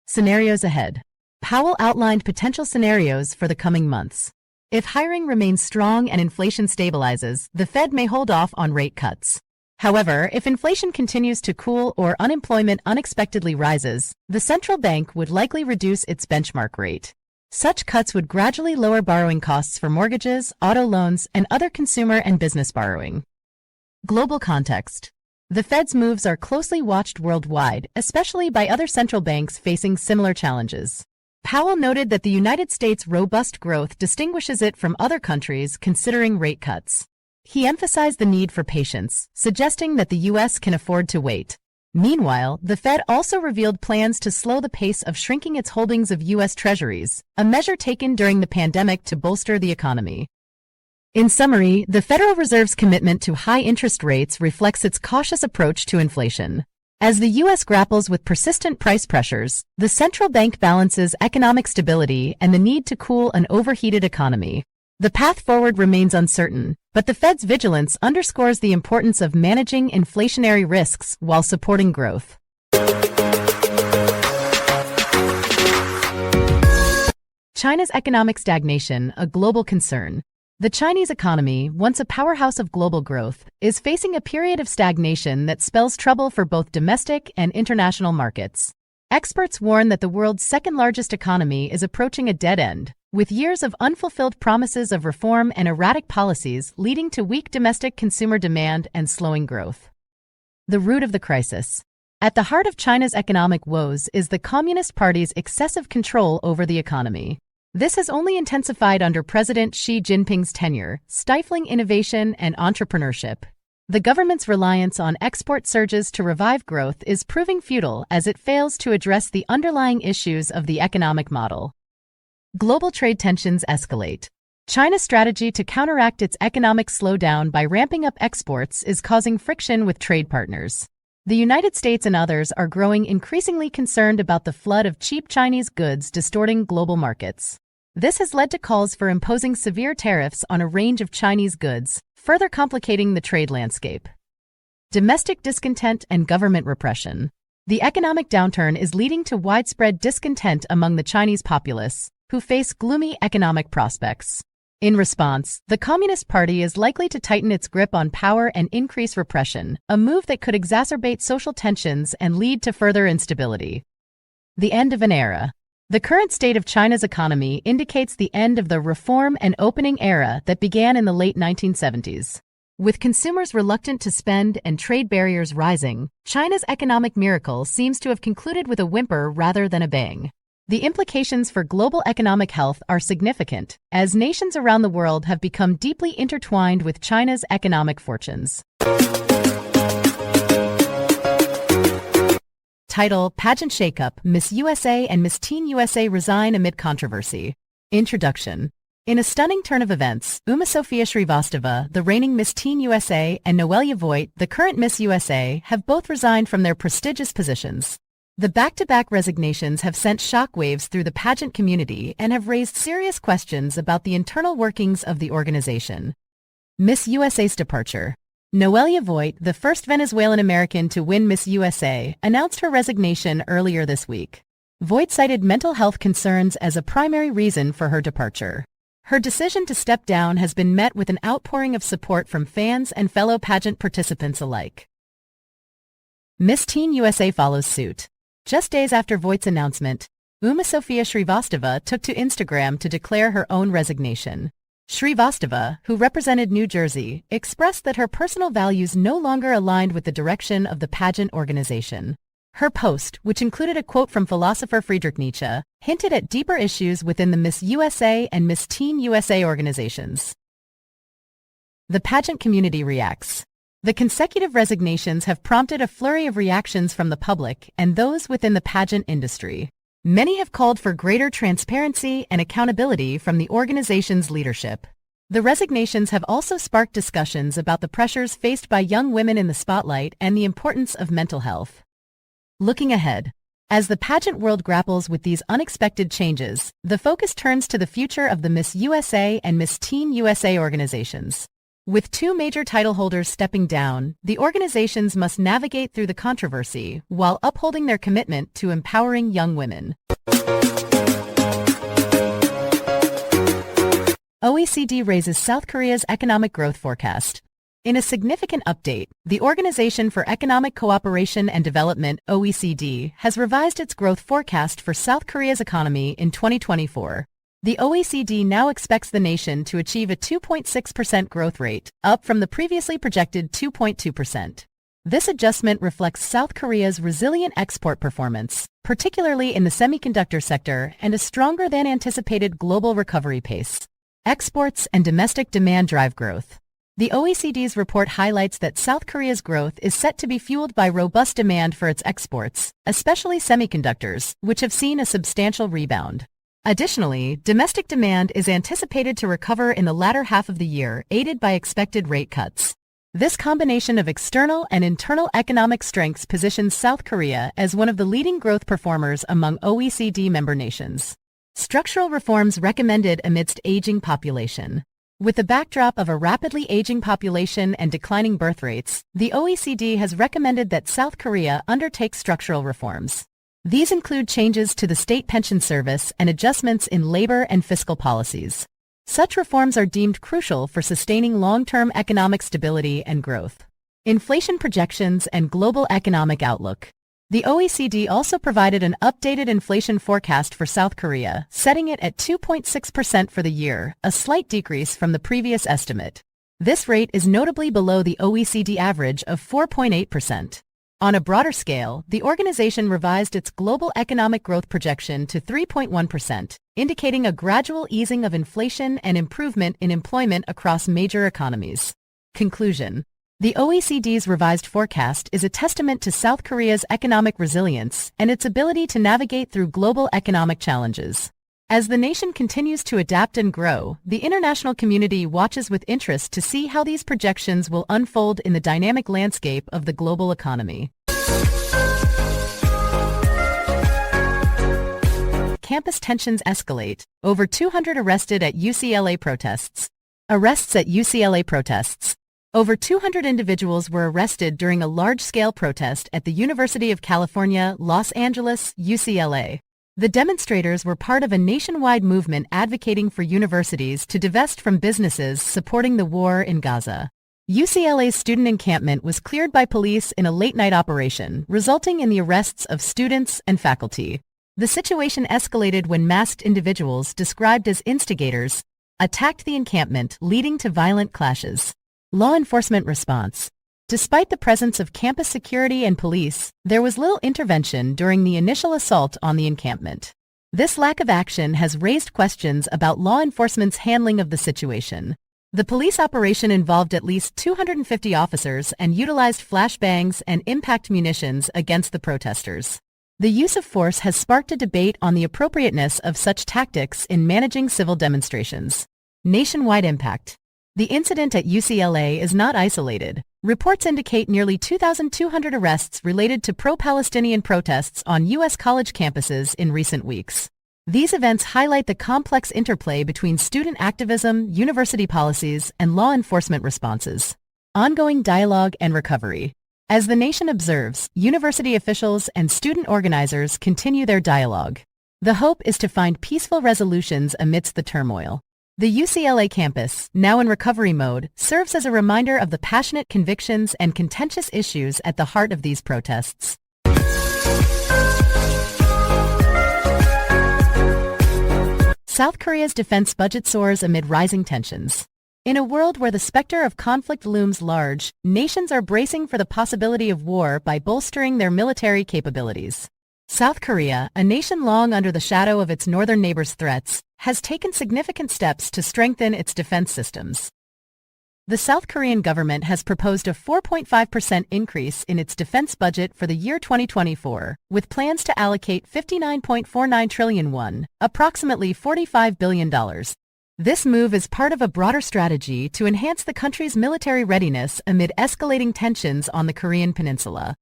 Scenarios ahead. Powell outlined potential scenarios for the coming months. If hiring remains strong and inflation stabilizes, the Fed may hold off on rate cuts. However, if inflation continues to cool or unemployment unexpectedly rises, the central bank would likely reduce its benchmark rate. Such cuts would gradually lower borrowing costs for mortgages, auto loans, and other consumer and business borrowing. Global context. The Fed's moves are closely watched worldwide, especially by other central banks facing similar challenges. Powell noted that the United States' robust growth distinguishes it from other countries considering rate cuts. He emphasized the need for patience, suggesting that the U.S. can afford to wait. Meanwhile, the Fed also revealed plans to slow the pace of shrinking its holdings of U.S. Treasuries, a measure taken during the pandemic to bolster the economy. In summary, the Federal Reserve's commitment to high interest rates reflects its cautious approach to inflation. As the U.S. grapples with persistent price pressures, the central bank balances economic stability and the need to cool an overheated economy. The path forward remains uncertain, but the Fed's vigilance underscores the importance of managing inflationary risks while supporting growth. China's economic stagnation, a global concern. The Chinese economy, once a powerhouse of global growth, is facing a period of stagnation that spells trouble for both domestic and international markets. Experts warn that the world's second-largest economy is approaching a dead end, with years of unfulfilled promises of reform and erratic policies leading to weak domestic consumer demand and slowing growth. The root of the crisis. At the heart of China's economic woes is the Communist Party's excessive control over the economy. This has only intensified under President Xi Jinping's tenure, stifling innovation and entrepreneurship. The government's reliance on export surges to revive growth is proving futile as it fails to address the underlying issues of the economic model. Global trade tensions escalate. China's strategy to counteract its economic slowdown by ramping up exports is causing friction with trade partners. The United States and others are growing increasingly concerned about the flood of cheap Chinese goods distorting global markets. This has led to calls for imposing severe tariffs on a range of Chinese goods, further complicating the trade landscape. Domestic discontent and government repression. The economic downturn is leading to widespread discontent among the Chinese populace, who face gloomy economic prospects. In response, the Communist Party is likely to tighten its grip on power and increase repression, a move that could exacerbate social tensions and lead to further instability. The end of an era. The current state of China's economy indicates the end of the reform and opening era that began in the late 1970s. With consumers reluctant to spend and trade barriers rising, China's economic miracle seems to have concluded with a whimper rather than a bang. The implications for global economic health are significant, as nations around the world have become deeply intertwined with China's economic fortunes. Title: Pageant Shakeup, Miss USA and Miss Teen USA resign amid controversy. Introduction. In a stunning turn of events, Uma-Sofia Srivastava, the reigning Miss Teen USA, and Noelia Voigt, the current Miss USA, have both resigned from their prestigious positions. The back-to-back resignations have sent shockwaves through the pageant community and have raised serious questions about the internal workings of the organization. Miss USA's departure. Noelia Voigt, the first Venezuelan American to win Miss USA, announced her resignation earlier this week. Voigt cited mental health concerns as a primary reason for her departure. Her decision to step down has been met with an outpouring of support from fans and fellow pageant participants alike. Miss Teen USA follows suit. Just days after Voigt's announcement, Uma-Sofia Srivastava took to Instagram to declare her own resignation. Srivastava, who represented New Jersey, expressed that her personal values no longer aligned with the direction of the pageant organization. Her post, which included a quote from philosopher Friedrich Nietzsche, hinted at deeper issues within the Miss USA and Miss Teen USA organizations. The pageant community reacts. The consecutive resignations have prompted a flurry of reactions from the public and those within the pageant industry. Many have called for greater transparency and accountability from the organization's leadership. The resignations have also sparked discussions about the pressures faced by young women in the spotlight and the importance of mental health. Looking ahead. As the pageant world grapples with these unexpected changes, the focus turns to the future of the Miss USA and Miss Teen USA organizations. With two major title holders stepping down, the organizations must navigate through the controversy while upholding their commitment to empowering young women. OECD raises South Korea's economic growth forecast. In a significant update, the Organization for Economic Cooperation and Development, OECD, has revised its growth forecast for South Korea's economy in 2024. The OECD now expects the nation to achieve a 2.6% growth rate, up from the previously projected 2.2%. This adjustment reflects South Korea's resilient export performance, particularly in the semiconductor sector, and a stronger than anticipated global recovery pace. Exports and domestic demand drive growth. The OECD's report highlights that South Korea's growth is set to be fueled by robust demand for its exports, especially semiconductors, which have seen a substantial rebound. Additionally, domestic demand is anticipated to recover in the latter half of the year, aided by expected rate cuts. This combination of external and internal economic strengths positions South Korea as one of the leading growth performers among OECD member nations. Structural reforms recommended amidst aging population. With the backdrop of a rapidly aging population and declining birth rates, the OECD has recommended that South Korea undertake structural reforms. These include changes to the state pension service and adjustments in labor and fiscal policies. Such reforms are deemed crucial for sustaining long-term economic stability and growth. Inflation projections and global economic outlook. The OECD also provided an updated inflation forecast for South Korea, setting it at 2.6% for the year, a slight decrease from the previous estimate. This rate is notably below the OECD average of 4.8%. On a broader scale, the organization revised its global economic growth projection to 3.1%, indicating a gradual easing of inflation and improvement in employment across major economies. Conclusion. The OECD's revised forecast is a testament to South Korea's economic resilience and its ability to navigate through global economic challenges. As the nation continues to adapt and grow, the international community watches with interest to see how these projections will unfold in the dynamic landscape of the global economy. Campus tensions escalate. Over 200 arrested at UCLA protests. Arrests at UCLA protests. Over 200 individuals were arrested during a large-scale protest at the University of California, Los Angeles, UCLA. The demonstrators were part of a nationwide movement advocating for universities to divest from businesses supporting the war in Gaza. UCLA's student encampment was cleared by police in a late-night operation, resulting in the arrests of students and faculty. The situation escalated when masked individuals, described as instigators, attacked the encampment, leading to violent clashes. Law enforcement response. Despite the presence of campus security and police, there was little intervention during the initial assault on the encampment. This lack of action has raised questions about law enforcement's handling of the situation. The police operation involved at least 250 officers and utilized flashbangs and impact munitions against the protesters. The use of force has sparked a debate on the appropriateness of such tactics in managing civil demonstrations. Nationwide impact. The incident at UCLA is not isolated. Reports indicate nearly 2,200 arrests related to pro-Palestinian protests on U.S. college campuses in recent weeks. These events highlight the complex interplay between student activism, university policies, and law enforcement responses. Ongoing dialogue and recovery. As the nation observes, university officials and student organizers continue their dialogue. The hope is to find peaceful resolutions amidst the turmoil. The UCLA campus, now in recovery mode, serves as a reminder of the passionate convictions and contentious issues at the heart of these protests. South Korea's defense budget soars amid rising tensions. In a world where the specter of conflict looms large, nations are bracing for the possibility of war by bolstering their military capabilities. South Korea, a nation long under the shadow of its northern neighbors' threats, has taken significant steps to strengthen its defense systems. The South Korean government has proposed a 4.5% increase in its defense budget for the year 2024, with plans to allocate 59.49 trillion won, approximately $45 billion. This move is part of a broader strategy to enhance the country's military readiness amid escalating tensions on the Korean peninsula.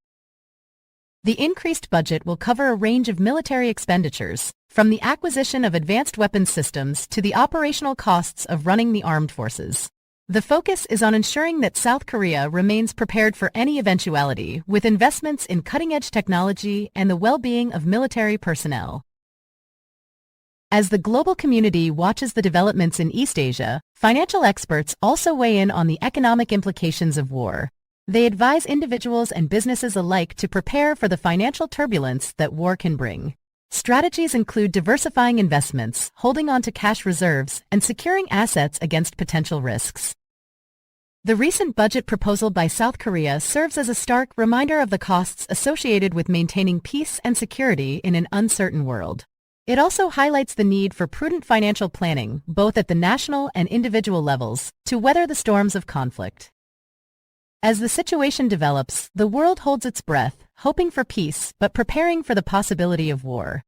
The increased budget will cover a range of military expenditures, from the acquisition of advanced weapons systems to the operational costs of running the armed forces. The focus is on ensuring that South Korea remains prepared for any eventuality, with investments in cutting-edge technology and the well-being of military personnel. As the global community watches the developments in East Asia, financial experts also weigh in on the economic implications of war. They advise individuals and businesses alike to prepare for the financial turbulence that war can bring. Strategies include diversifying investments, holding on to cash reserves, and securing assets against potential risks. The recent budget proposal by South Korea serves as a stark reminder of the costs associated with maintaining peace and security in an uncertain world. It also highlights the need for prudent financial planning, both at the national and individual levels, to weather the storms of conflict. As the situation develops, the world holds its breath, hoping for peace but preparing for the possibility of war.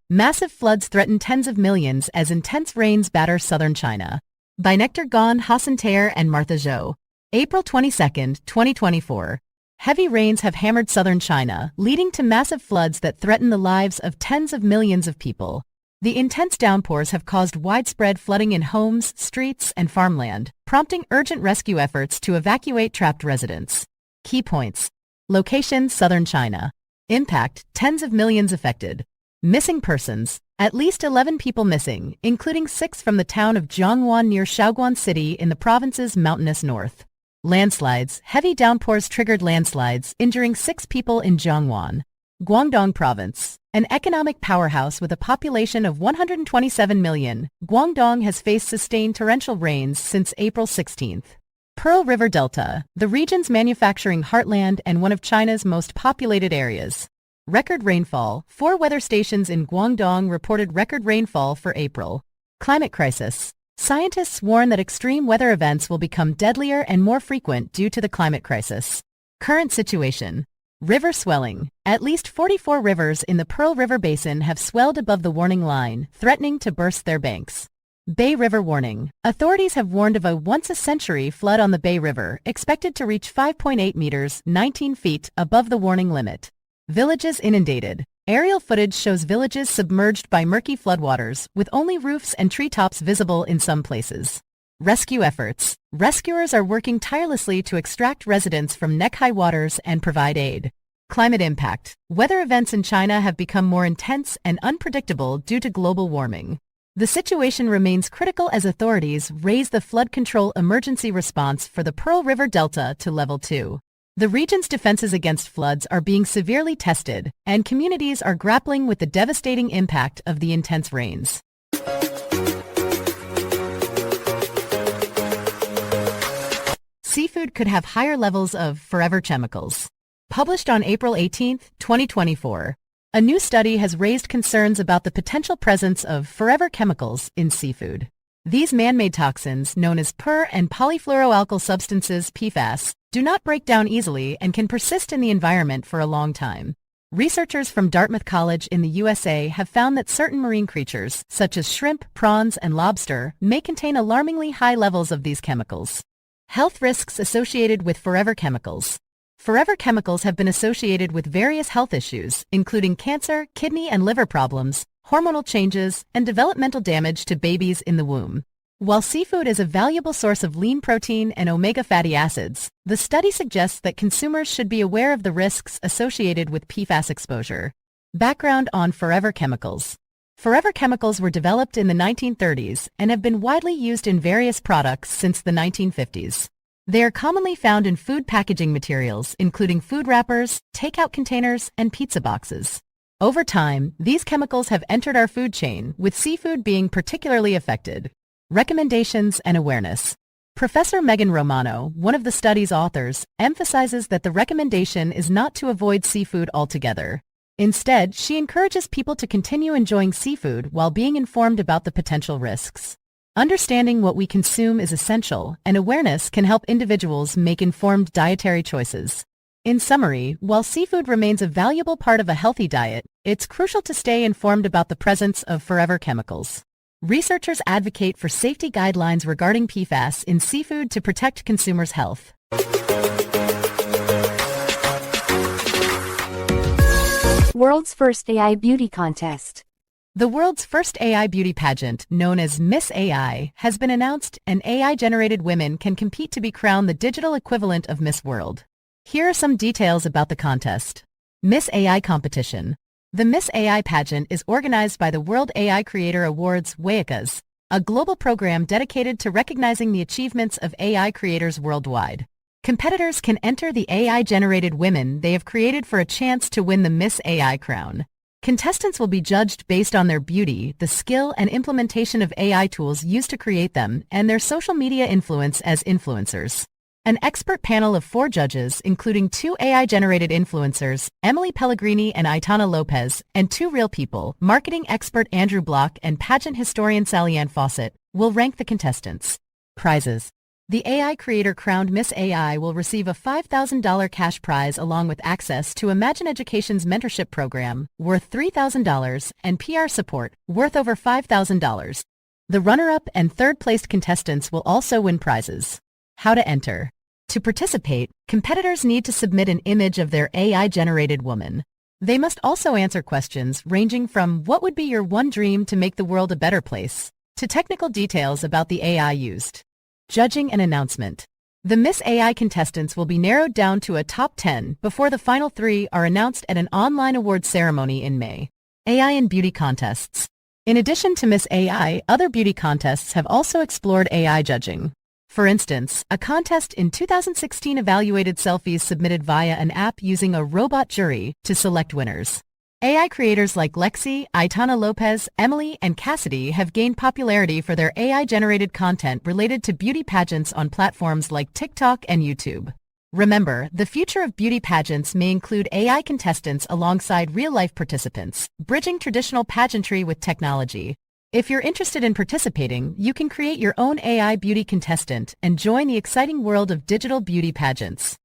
Massive floods threaten tens of millions as intense rains batter southern China. By Nectar Gon, Hassan Tayer, and Martha Zhou. April 22, 2024. Heavy rains have hammered southern China, leading to massive floods that threaten the lives of tens of millions of people. The intense downpours have caused widespread flooding in homes, streets, and farmland, prompting urgent rescue efforts to evacuate trapped residents. Key points. Location: southern China. Impact: tens of millions affected. Missing persons: at least 11 people missing, including 6 from the town of Jiangwan near Shaoguan City in the province's mountainous north. Landslides: heavy downpours triggered landslides, injuring 6 people in Jiangwan, Guangdong Province. An economic powerhouse with a population of 127 million, Guangdong has faced sustained torrential rains since April 16. Pearl River Delta, the region's manufacturing heartland and one of China's most populated areas. Record rainfall: 4 weather stations in Guangdong reported record rainfall for April. Climate crisis. Scientists warn that extreme weather events will become deadlier and more frequent due to the climate crisis. Current situation. River swelling. At least 44 rivers in the Pearl River Basin have swelled above the warning line, threatening to burst their banks. Bay River warning. Authorities have warned of a once-a-century flood on the Bay River, expected to reach 5.8 meters, 19 feet, above the warning limit. Villages inundated. Aerial footage shows villages submerged by murky floodwaters, with only roofs and treetops visible in some places. Rescue efforts. Rescuers are working tirelessly to extract residents from neck-high waters and provide aid. Climate impact. Weather events in China have become more intense and unpredictable due to global warming. The situation remains critical as authorities raise the flood control emergency response for the Pearl River Delta to level 2. The region's defenses against floods are being severely tested, and communities are grappling with the devastating impact of the intense rains. Seafood could have higher levels of forever chemicals. Published on April 18, 2024. A new study has raised concerns about the potential presence of forever chemicals in seafood. These man-made toxins, known as per- and polyfluoroalkyl substances (PFAS), do not break down easily and can persist in the environment for a long time. Researchers from Dartmouth College in the USA have found that certain marine creatures, such as shrimp, prawns, and lobster, may contain alarmingly high levels of these chemicals. Health risks associated with forever chemicals. Forever chemicals have been associated with various health issues, including cancer, kidney and liver problems, hormonal changes, and developmental damage to babies in the womb. While seafood is a valuable source of lean protein and omega fatty acids, the study suggests that consumers should be aware of the risks associated with PFAS exposure. Background on forever chemicals. Forever chemicals were developed in the 1930s and have been widely used in various products since the 1950s. They are commonly found in food packaging materials, including food wrappers, takeout containers, and pizza boxes. Over time, these chemicals have entered our food chain, with seafood being particularly affected. Recommendations and awareness. Professor Megan Romano, one of the study's authors, emphasizes that the recommendation is not to avoid seafood altogether. Instead, she encourages people to continue enjoying seafood while being informed about the potential risks. Understanding what we consume is essential, and awareness can help individuals make informed dietary choices. In summary, while seafood remains a valuable part of a healthy diet, it's crucial to stay informed about the presence of forever chemicals. Researchers advocate for safety guidelines regarding PFAS in seafood to protect consumers' health. World's first AI beauty contest. The world's first AI beauty pageant, known as Miss AI, has been announced, and AI-generated women can compete to be crowned the digital equivalent of Miss World. Here are some details about the contest. Miss AI Competition. The Miss AI pageant is organized by the World AI Creator Awards WAICAs, a global program dedicated to recognizing the achievements of AI creators worldwide. Competitors can enter the AI-generated women they have created for a chance to win the Miss AI crown. Contestants will be judged based on their beauty, the skill and implementation of AI tools used to create them, and their social media influence as influencers. An expert panel of 4 judges, including 2 AI-generated influencers, Emily Pellegrini and Aitana Lopez, and 2 real people, marketing expert Andrew Block and pageant historian Sally-Ann Fawcett, will rank the contestants. Prizes. The AI creator crowned Miss AI will receive a $5,000 cash prize along with access to Imagine Education's mentorship program, worth $3,000, and PR support, worth over $5,000. The runner-up and third-placed contestants will also win prizes. How to enter. To participate, competitors need to submit an image of their AI-generated woman. They must also answer questions ranging from what would be your one dream to make the world a better place, to technical details about the AI used. Judging and announcement. The Miss AI contestants will be narrowed down to a top 10 before the final 3 are announced at an online awards ceremony in May. AI and beauty contests. In addition to Miss AI, other beauty contests have also explored AI judging. For instance, a contest in 2016 evaluated selfies submitted via an app using a robot jury to select winners. AI creators like Lexi, Aitana Lopez, Emily, and Cassidy have gained popularity for their AI-generated content related to beauty pageants on platforms like TikTok and YouTube. Remember, the future of beauty pageants may include AI contestants alongside real-life participants, bridging traditional pageantry with technology. If you're interested in participating, you can create your own AI beauty contestant and join the exciting world of digital beauty pageants.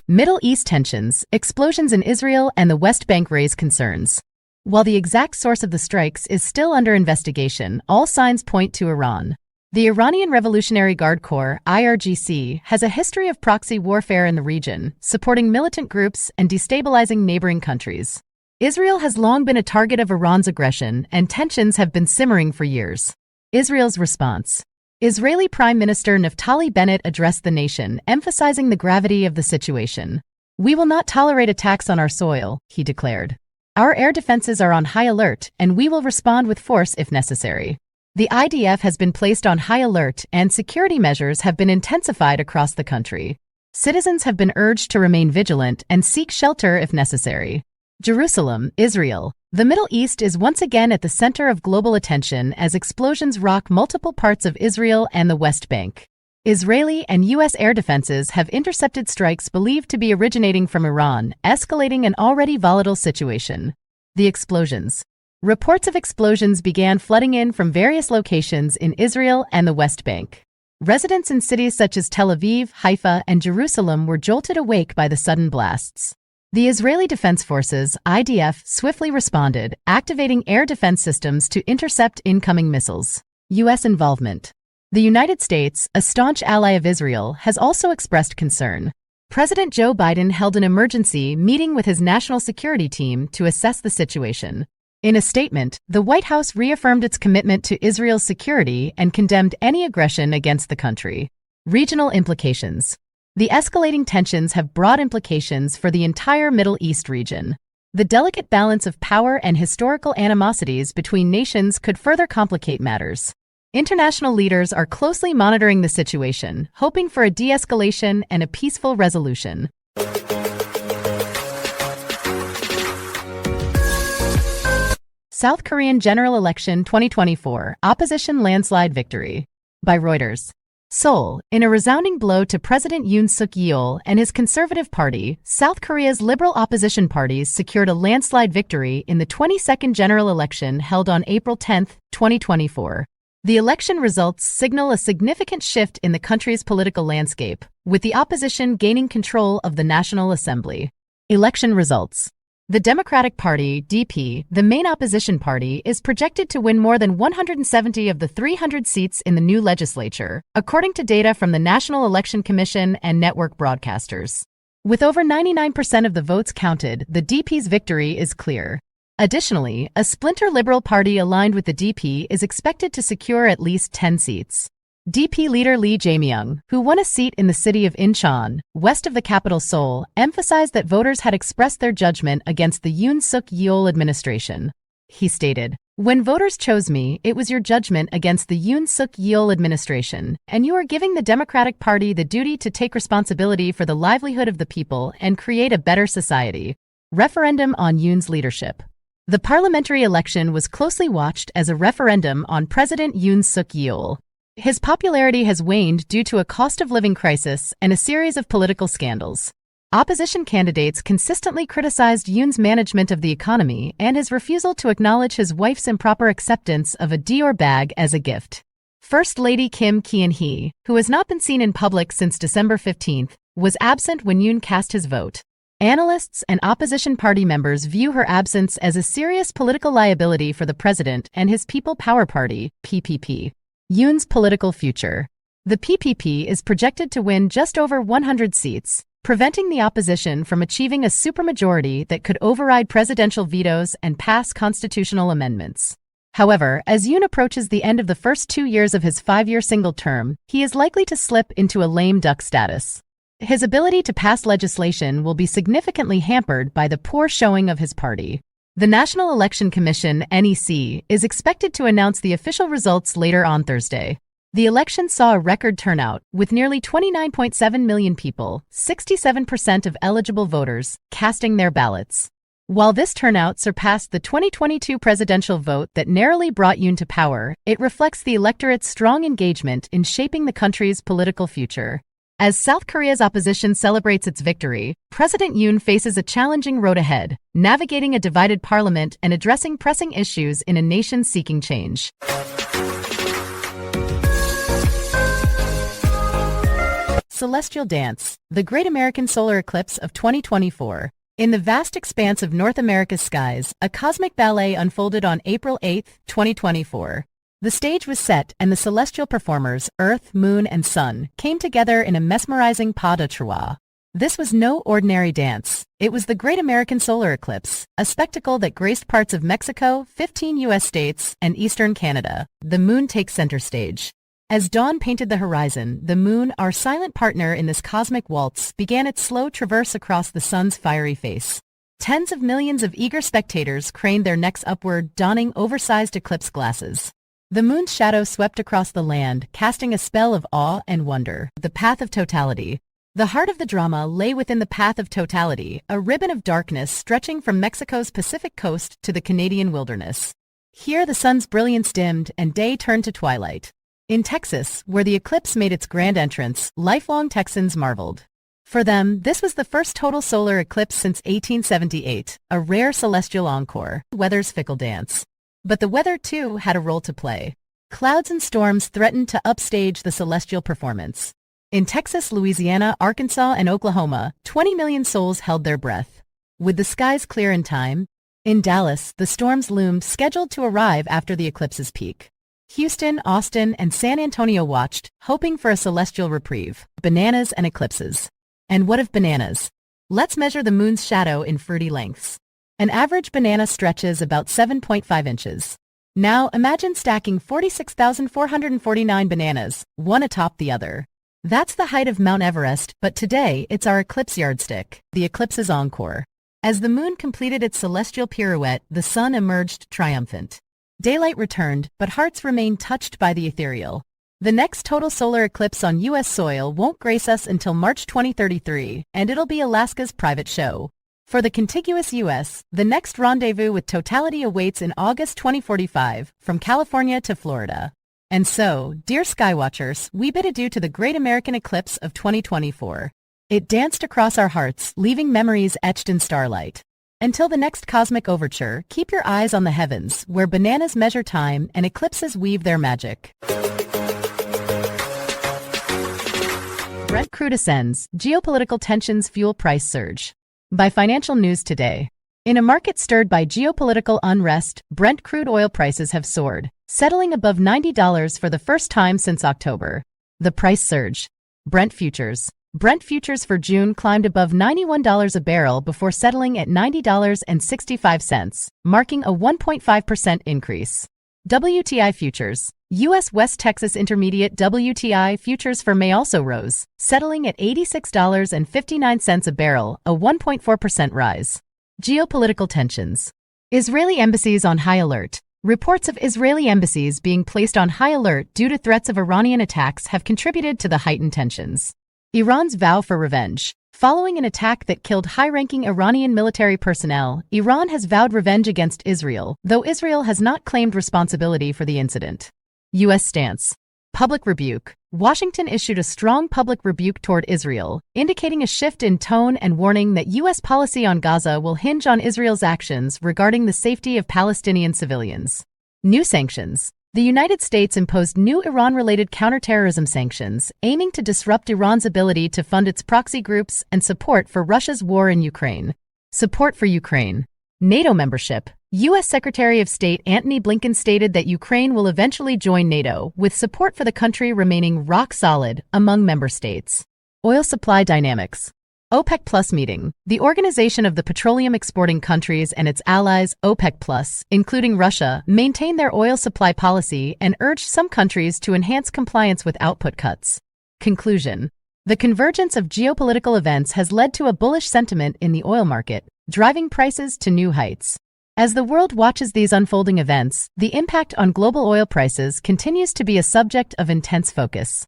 Middle East tensions, explosions in Israel and the West Bank raise concerns. While the exact source of the strikes is still under investigation, all signs point to Iran. The Iranian Revolutionary Guard Corps, IRGC, has a history of proxy warfare in the region, supporting militant groups and destabilizing neighboring countries. Israel has long been a target of Iran's aggression, and tensions have been simmering for years. Israel's response. Israeli Prime Minister Naftali Bennett addressed the nation, emphasizing the gravity of the situation. "We will not tolerate attacks on our soil," he declared. "Our air defenses are on high alert, and we will respond with force if necessary." The IDF has been placed on high alert, and security measures have been intensified across the country. Citizens have been urged to remain vigilant and seek shelter if necessary. Jerusalem, Israel. The Middle East is once again at the center of global attention as explosions rock multiple parts of Israel and the West Bank. Israeli and U.S. air defenses have intercepted strikes believed to be originating from Iran, escalating an already volatile situation. The explosions. Reports of explosions began flooding in from various locations in Israel and the West Bank. Residents in cities such as Tel Aviv, Haifa, and Jerusalem were jolted awake by the sudden blasts. The Israeli Defense Forces, IDF, swiftly responded, activating air defense systems to intercept incoming missiles. U.S. involvement. The United States, a staunch ally of Israel, has also expressed concern. President Joe Biden held an emergency meeting with his national security team to assess the situation. In a statement, the White House reaffirmed its commitment to Israel's security and condemned any aggression against the country. Regional implications. The escalating tensions have broad implications for the entire Middle East region. The delicate balance of power and historical animosities between nations could further complicate matters. International leaders are closely monitoring the situation, hoping for a de-escalation and a peaceful resolution. South Korean General Election 2024, Opposition Landslide Victory. By Reuters. Seoul, in a resounding blow to President Yoon Suk-yeol and his Conservative Party, South Korea's liberal opposition parties secured a landslide victory in the 22nd general election held on April 10, 2024. The election results signal a significant shift in the country's political landscape, with the opposition gaining control of the National Assembly. Election results. The Democratic Party, DP, the main opposition party, is projected to win more than 170 of the 300 seats in the new legislature, according to data from the National Election Commission and network broadcasters. With over 99% of the votes counted, the DP's victory is clear. Additionally, a splinter Liberal Party aligned with the DP is expected to secure at least 10 seats. DP leader Lee Jae-myung, who won a seat in the city of Incheon, west of the capital Seoul, emphasized that voters had expressed their judgment against the Yoon Suk-yeol administration. He stated, "When voters chose me, it was your judgment against the Yoon Suk-yeol administration, and you are giving the Democratic Party the duty to take responsibility for the livelihood of the people and create a better society." Referendum on Yoon's leadership. The parliamentary election was closely watched as a referendum on President Yoon Suk-yeol. His popularity has waned due to a cost of living crisis and a series of political scandals. Opposition candidates consistently criticized Yoon's management of the economy and his refusal to acknowledge his wife's improper acceptance of a Dior bag as a gift. First Lady Kim Kyeon-hee, who has not been seen in public since December 15th, was absent when Yoon cast his vote. Analysts and opposition party members view her absence as a serious political liability for the president and his People Power Party, PPP. Yoon's political future. The PPP is projected to win just over 100 seats, preventing the opposition from achieving a supermajority that could override presidential vetoes and pass constitutional amendments. However, as Yoon approaches the end of the first 2 years of his 5-year single term, he is likely to slip into a lame duck status. His ability to pass legislation will be significantly hampered by the poor showing of his party. The National Election Commission, NEC, is expected to announce the official results later on Thursday. The election saw a record turnout, with nearly 29.7 million people, 67% of eligible voters, casting their ballots. While this turnout surpassed the 2022 presidential vote that narrowly brought Yoon to power, it reflects the electorate's strong engagement in shaping the country's political future. As South Korea's opposition celebrates its victory, President Yoon faces a challenging road ahead, navigating a divided parliament and addressing pressing issues in a nation seeking change. Celestial Dance, the Great American Solar Eclipse of 2024. In the vast expanse of North America's skies, a cosmic ballet unfolded on April 8, 2024. The stage was set and the celestial performers, Earth, Moon, and Sun, came together in a mesmerizing pas de trois. This was no ordinary dance. It was the Great American Solar Eclipse, a spectacle that graced parts of Mexico, 15 U.S. states, and eastern Canada. The moon takes center stage. As dawn painted the horizon, the moon, our silent partner in this cosmic waltz, began its slow traverse across the sun's fiery face. Tens of millions of eager spectators craned their necks upward, donning oversized eclipse glasses. The moon's shadow swept across the land, casting a spell of awe and wonder. The path of totality. The heart of the drama lay within the path of totality, a ribbon of darkness stretching from Mexico's Pacific coast to the Canadian wilderness. Here the sun's brilliance dimmed and day turned to twilight. In Texas, where the eclipse made its grand entrance, lifelong Texans marveled. For them, this was the first total solar eclipse since 1878, a rare celestial encore, weather's fickle dance. But the weather, too, had a role to play. Clouds and storms threatened to upstage the celestial performance. In Texas, Louisiana, Arkansas, and Oklahoma, 20 million souls held their breath. Would the skies clear in time? In Dallas, the storms loomed, scheduled to arrive after the eclipse's peak. Houston, Austin, and San Antonio watched, hoping for a celestial reprieve. Bananas and eclipses. And what of bananas? Let's measure the moon's shadow in fruity lengths. An average banana stretches about 7.5 inches. Now imagine stacking 46,449 bananas, one atop the other. That's the height of Mount Everest, but today it's our eclipse yardstick, the eclipse's encore. As the moon completed its celestial pirouette, the sun emerged triumphant. Daylight returned, but hearts remained touched by the ethereal. The next total solar eclipse on U.S. soil won't grace us until March 2033, and it'll be Alaska's private show. For the contiguous U.S., the next rendezvous with totality awaits in August 2045, from California to Florida. And so, dear Skywatchers, we bid adieu to the Great American Eclipse of 2024. It danced across our hearts, leaving memories etched in starlight. Until the next cosmic overture, keep your eyes on the heavens, where bananas measure time and eclipses weave their magic. Brent crude ascends, geopolitical tensions fuel price surge. By Financial News Today. In a market stirred by geopolitical unrest, Brent crude oil prices have soared, settling above $90 for the first time since October. The price surge. Brent futures. Brent futures for June climbed above $91 a barrel before settling at $90.65, marking a 1.5% increase. WTI futures. U.S. West Texas Intermediate WTI futures for May also rose, settling at $86.59 a barrel, a 1.4% rise. Geopolitical tensions. Israeli embassies on high alert. Reports of Israeli embassies being placed on high alert due to threats of Iranian attacks have contributed to the heightened tensions. Iran's vow for revenge. Following an attack that killed high-ranking Iranian military personnel, Iran has vowed revenge against Israel, though Israel has not claimed responsibility for the incident. U.S. stance. Public rebuke. Washington issued a strong public rebuke toward Israel, indicating a shift in tone and warning that U.S. policy on Gaza will hinge on Israel's actions regarding the safety of Palestinian civilians. New sanctions. The United States imposed new Iran-related counterterrorism sanctions, aiming to disrupt Iran's ability to fund its proxy groups and support for Russia's war in Ukraine. Support for Ukraine. NATO membership. U.S. Secretary of State Antony Blinken stated that Ukraine will eventually join NATO, with support for the country remaining rock solid among member states. Oil supply dynamics. OPEC Plus meeting. The Organization of the Petroleum Exporting Countries and its allies, OPEC Plus, including Russia, maintained their oil supply policy and urged some countries to enhance compliance with output cuts. Conclusion. The convergence of geopolitical events has led to a bullish sentiment in the oil market, driving prices to new heights. As the world watches these unfolding events, the impact on global oil prices continues to be a subject of intense focus.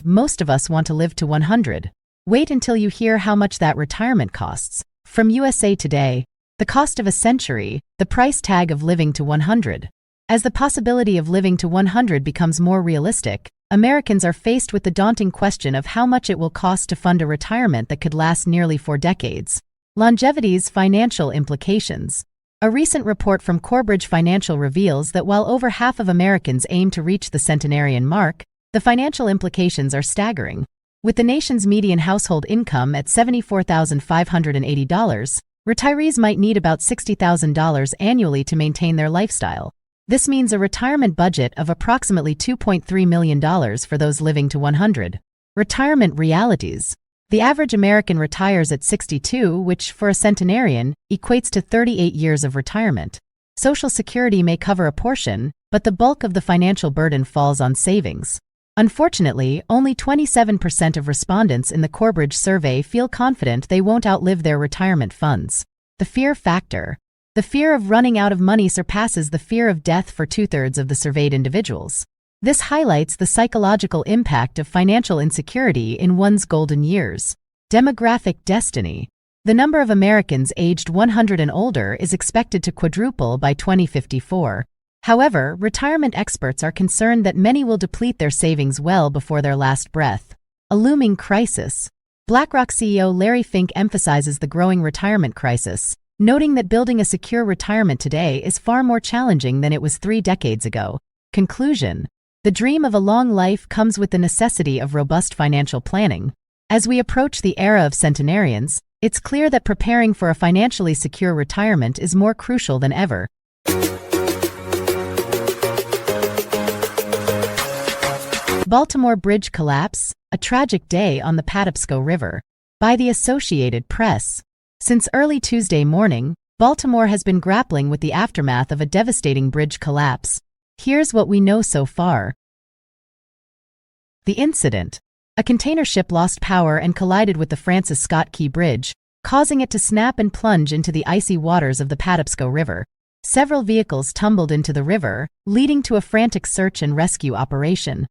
Most of us want to live to 100. Wait until you hear how much that retirement costs. From USA Today, the cost of a century, the price tag of living to 100. As the possibility of living to 100 becomes more realistic, Americans are faced with the daunting question of how much it will cost to fund a retirement that could last nearly 4 decades. Longevity's financial implications. A recent report from Corebridge Financial reveals that while over half of Americans aim to reach the centenarian mark, the financial implications are staggering. With the nation's median household income at $74,580, retirees might need about $60,000 annually to maintain their lifestyle. This means a retirement budget of approximately $2.3 million for those living to 100. Retirement realities. The average American retires at 62, which, for a centenarian, equates to 38 years of retirement. Social Security may cover a portion, but the bulk of the financial burden falls on savings. Unfortunately, only 27% of respondents in the Corebridge survey feel confident they won't outlive their retirement funds. The fear factor. The fear of running out of money surpasses the fear of death for 2/3 of the surveyed individuals. This highlights the psychological impact of financial insecurity in one's golden years. Demographic destiny. The number of Americans aged 100 and older is expected to quadruple by 2054. However, retirement experts are concerned that many will deplete their savings well before their last breath. A looming crisis. BlackRock CEO Larry Fink emphasizes the growing retirement crisis, noting that building a secure retirement today is far more challenging than it was 3 decades ago. Conclusion. The dream of a long life comes with the necessity of robust financial planning. As we approach the era of centenarians, it's clear that preparing for a financially secure retirement is more crucial than ever. Baltimore Bridge collapse, a tragic day on the Patapsco River. By the Associated Press. Since early Tuesday morning, Baltimore has been grappling with the aftermath of a devastating bridge collapse. Here's what we know so far. The incident. A container ship lost power and collided with the Francis Scott Key Bridge, causing it to snap and plunge into the icy waters of the Patapsco River. Several vehicles tumbled into the river, leading to a frantic search and rescue operation.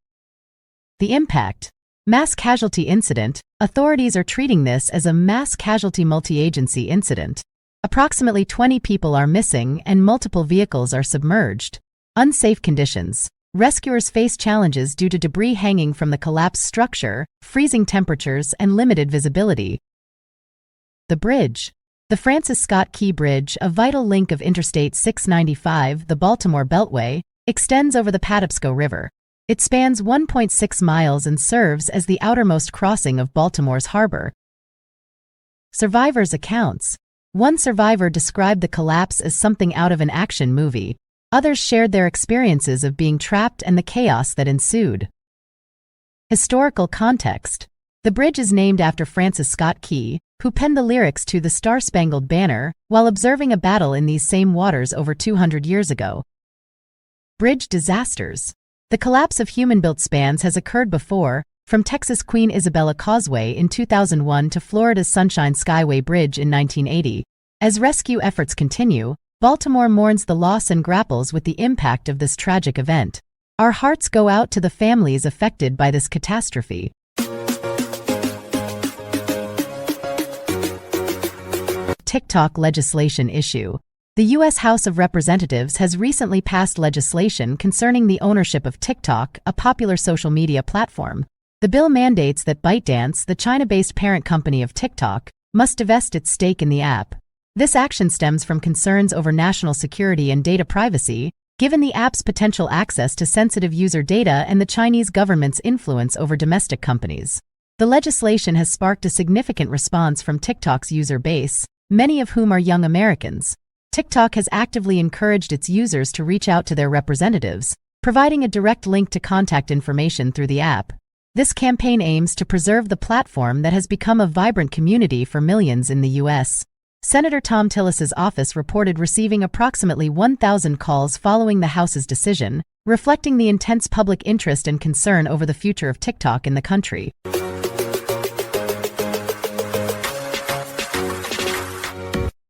The impact. Mass casualty incident. Authorities are treating this as a mass casualty multi-agency incident. Approximately 20 people are missing and multiple vehicles are submerged. Unsafe conditions. Rescuers face challenges due to debris hanging from the collapsed structure, freezing temperatures, and limited visibility. The bridge. The Francis Scott Key Bridge, a vital link of Interstate 695, the Baltimore Beltway, extends over the Patapsco River. It spans 1.6 miles and serves as the outermost crossing of Baltimore's harbor. Survivors' accounts. One survivor described the collapse as something out of an action movie. Others shared their experiences of being trapped and the chaos that ensued. Historical context. The bridge is named after Francis Scott Key, who penned the lyrics to The Star-Spangled Banner while observing a battle in these same waters over 200 years ago. Bridge disasters. The collapse of human-built spans has occurred before, from Texas' Queen Isabella Causeway in 2001 to Florida's Sunshine Skyway Bridge in 1980. As rescue efforts continue, Baltimore mourns the loss and grapples with the impact of this tragic event. Our hearts go out to the families affected by this catastrophe. TikTok legislation issue. The U.S. House of Representatives has recently passed legislation concerning the ownership of TikTok, a popular social media platform. The bill mandates that ByteDance, the China-based parent company of TikTok, must divest its stake in the app. This action stems from concerns over national security and data privacy, given the app's potential access to sensitive user data and the Chinese government's influence over domestic companies. The legislation has sparked a significant response from TikTok's user base, many of whom are young Americans. TikTok has actively encouraged its users to reach out to their representatives, providing a direct link to contact information through the app. This campaign aims to preserve the platform that has become a vibrant community for millions in the U.S. Senator Tom Tillis's office reported receiving approximately 1,000 calls following the House's decision, reflecting the intense public interest and concern over the future of TikTok in the country.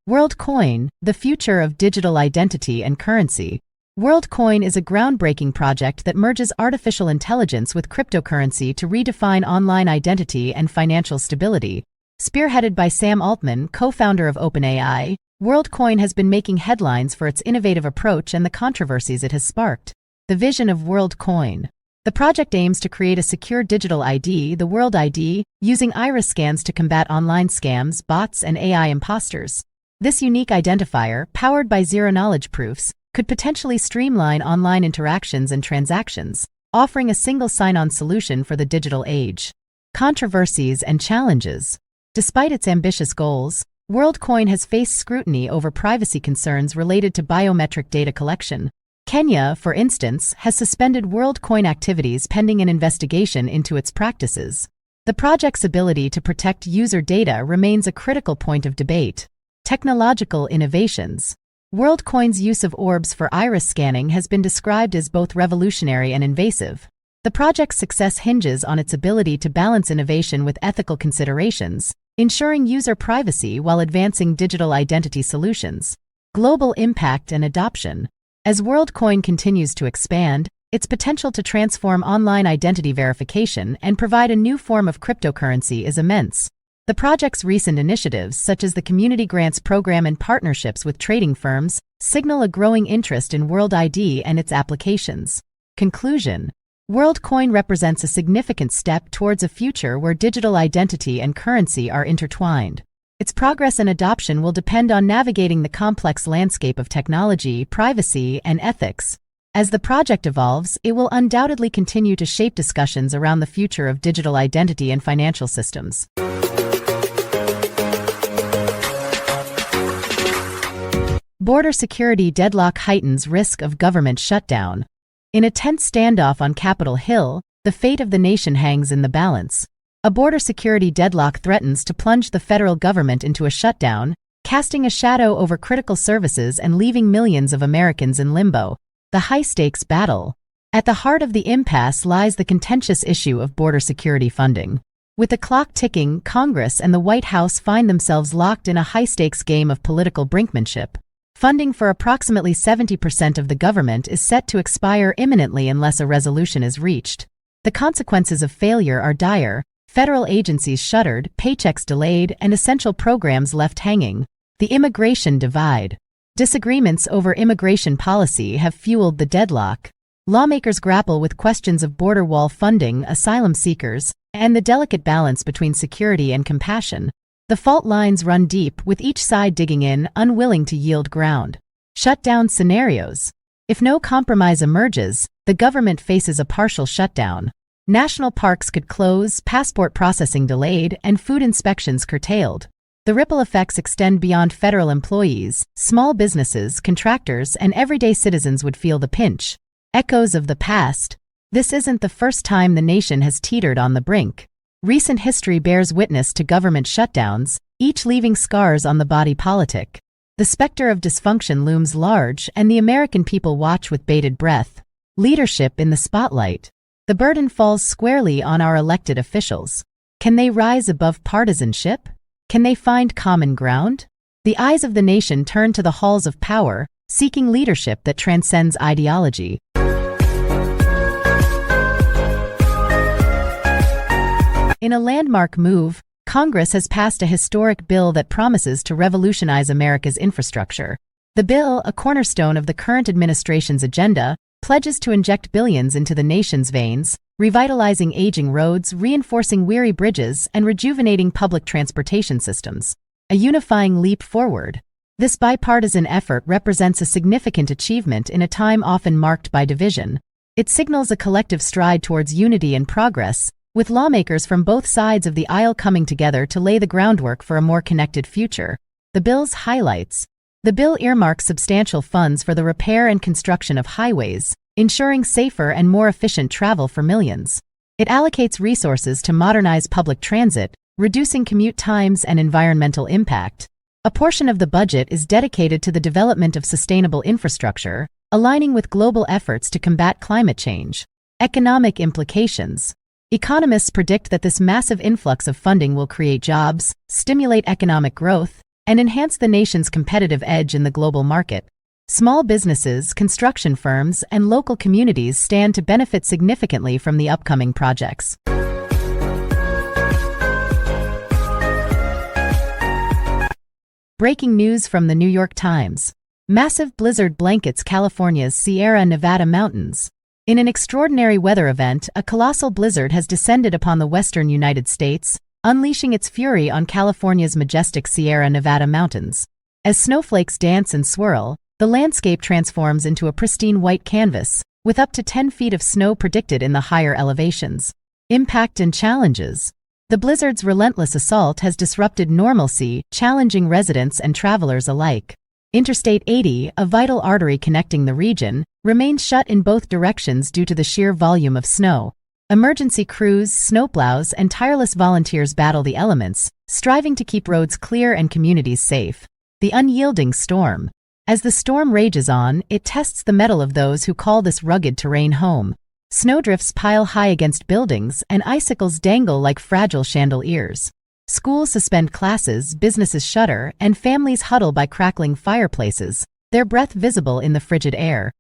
WorldCoin, the future of digital identity and currency. WorldCoin is a groundbreaking project that merges artificial intelligence with cryptocurrency to redefine online identity and financial stability. Spearheaded by Sam Altman, co-founder of OpenAI, WorldCoin has been making headlines for its innovative approach and the controversies it has sparked. The vision of WorldCoin. The project aims to create a secure digital ID, the World ID, using iris scans to combat online scams, bots, and AI imposters. This unique identifier, powered by zero-knowledge proofs, could potentially streamline online interactions and transactions, offering a single sign-on solution for the digital age. Controversies and challenges. Despite its ambitious goals, WorldCoin has faced scrutiny over privacy concerns related to biometric data collection. Kenya, for instance, has suspended WorldCoin activities pending an investigation into its practices. The project's ability to protect user data remains a critical point of debate. Technological innovations. WorldCoin's use of orbs for iris scanning has been described as both revolutionary and invasive. The project's success hinges on its ability to balance innovation with ethical considerations, ensuring user privacy while advancing digital identity solutions. Global impact and adoption. As WorldCoin continues to expand, its potential to transform online identity verification and provide a new form of cryptocurrency is immense. The project's recent initiatives, such as the Community Grants Program and partnerships with trading firms, signal a growing interest in World ID and its applications. Conclusion. WorldCoin represents a significant step towards a future where digital identity and currency are intertwined. Its progress and adoption will depend on navigating the complex landscape of technology, privacy, and ethics. As the project evolves, it will undoubtedly continue to shape discussions around the future of digital identity and financial systems. Border security deadlock heightens risk of government shutdown. In a tense standoff on Capitol Hill, the fate of the nation hangs in the balance. A border security deadlock threatens to plunge the federal government into a shutdown, casting a shadow over critical services and leaving millions of Americans in limbo. The high-stakes battle. At the heart of the impasse lies the contentious issue of border security funding. With the clock ticking, Congress and the White House find themselves locked in a high-stakes game of political brinkmanship. Funding for approximately 70% of the government is set to expire imminently unless a resolution is reached. The consequences of failure are dire: federal agencies shuttered, paychecks delayed, and essential programs left hanging. The immigration divide. Disagreements over immigration policy have fueled the deadlock. Lawmakers grapple with questions of border wall funding, asylum seekers, and the delicate balance between security and compassion. The fault lines run deep, with each side digging in, unwilling to yield ground. Shutdown scenarios. If no compromise emerges, the government faces a partial shutdown. National parks could close, passport processing delayed, and food inspections curtailed. The ripple effects extend beyond federal employees. Small businesses, contractors, and everyday citizens would feel the pinch. Echoes of the past. This isn't the first time the nation has teetered on the brink. Recent history bears witness to government shutdowns, each leaving scars on the body politic. The specter of dysfunction looms large, and the American people watch with bated breath. Leadership in the spotlight. The burden falls squarely on our elected officials. Can they rise above partisanship? Can they find common ground? The eyes of the nation turn to the halls of power, seeking leadership that transcends ideology. In a landmark move, Congress has passed a historic bill that promises to revolutionize America's infrastructure. The bill, a cornerstone of the current administration's agenda, pledges to inject billions into the nation's veins, revitalizing aging roads, reinforcing weary bridges, and rejuvenating public transportation systems. A unifying leap forward. This bipartisan effort represents a significant achievement in a time often marked by division. It signals a collective stride towards unity and progress, with lawmakers from both sides of the aisle coming together to lay the groundwork for a more connected future. The bill's highlights. The bill earmarks substantial funds for the repair and construction of highways, ensuring safer and more efficient travel for millions. It allocates resources to modernize public transit, reducing commute times and environmental impact. A portion of the budget is dedicated to the development of sustainable infrastructure, aligning with global efforts to combat climate change. Economic implications. Economists predict that this massive influx of funding will create jobs, stimulate economic growth, and enhance the nation's competitive edge in the global market. Small businesses, construction firms, and local communities stand to benefit significantly from the upcoming projects. Breaking news from the New York Times. Massive blizzard blankets California's Sierra Nevada mountains. In an extraordinary weather event, a colossal blizzard has descended upon the western United States, unleashing its fury on California's majestic Sierra Nevada mountains. As snowflakes dance and swirl, the landscape transforms into a pristine white canvas, with up to 10 feet of snow predicted in the higher elevations. Impact and challenges. The blizzard's relentless assault has disrupted normalcy, challenging residents and travelers alike. Interstate 80, a vital artery connecting the region, remains shut in both directions due to the sheer volume of snow. Emergency crews, snowplows, and tireless volunteers battle the elements, striving to keep roads clear and communities safe. The unyielding storm. As the storm rages on, it tests the mettle of those who call this rugged terrain home. Snowdrifts pile high against buildings, and icicles dangle like fragile chandeliers. Schools suspend classes, businesses shutter, and families huddle by crackling fireplaces, their breath visible in the frigid air.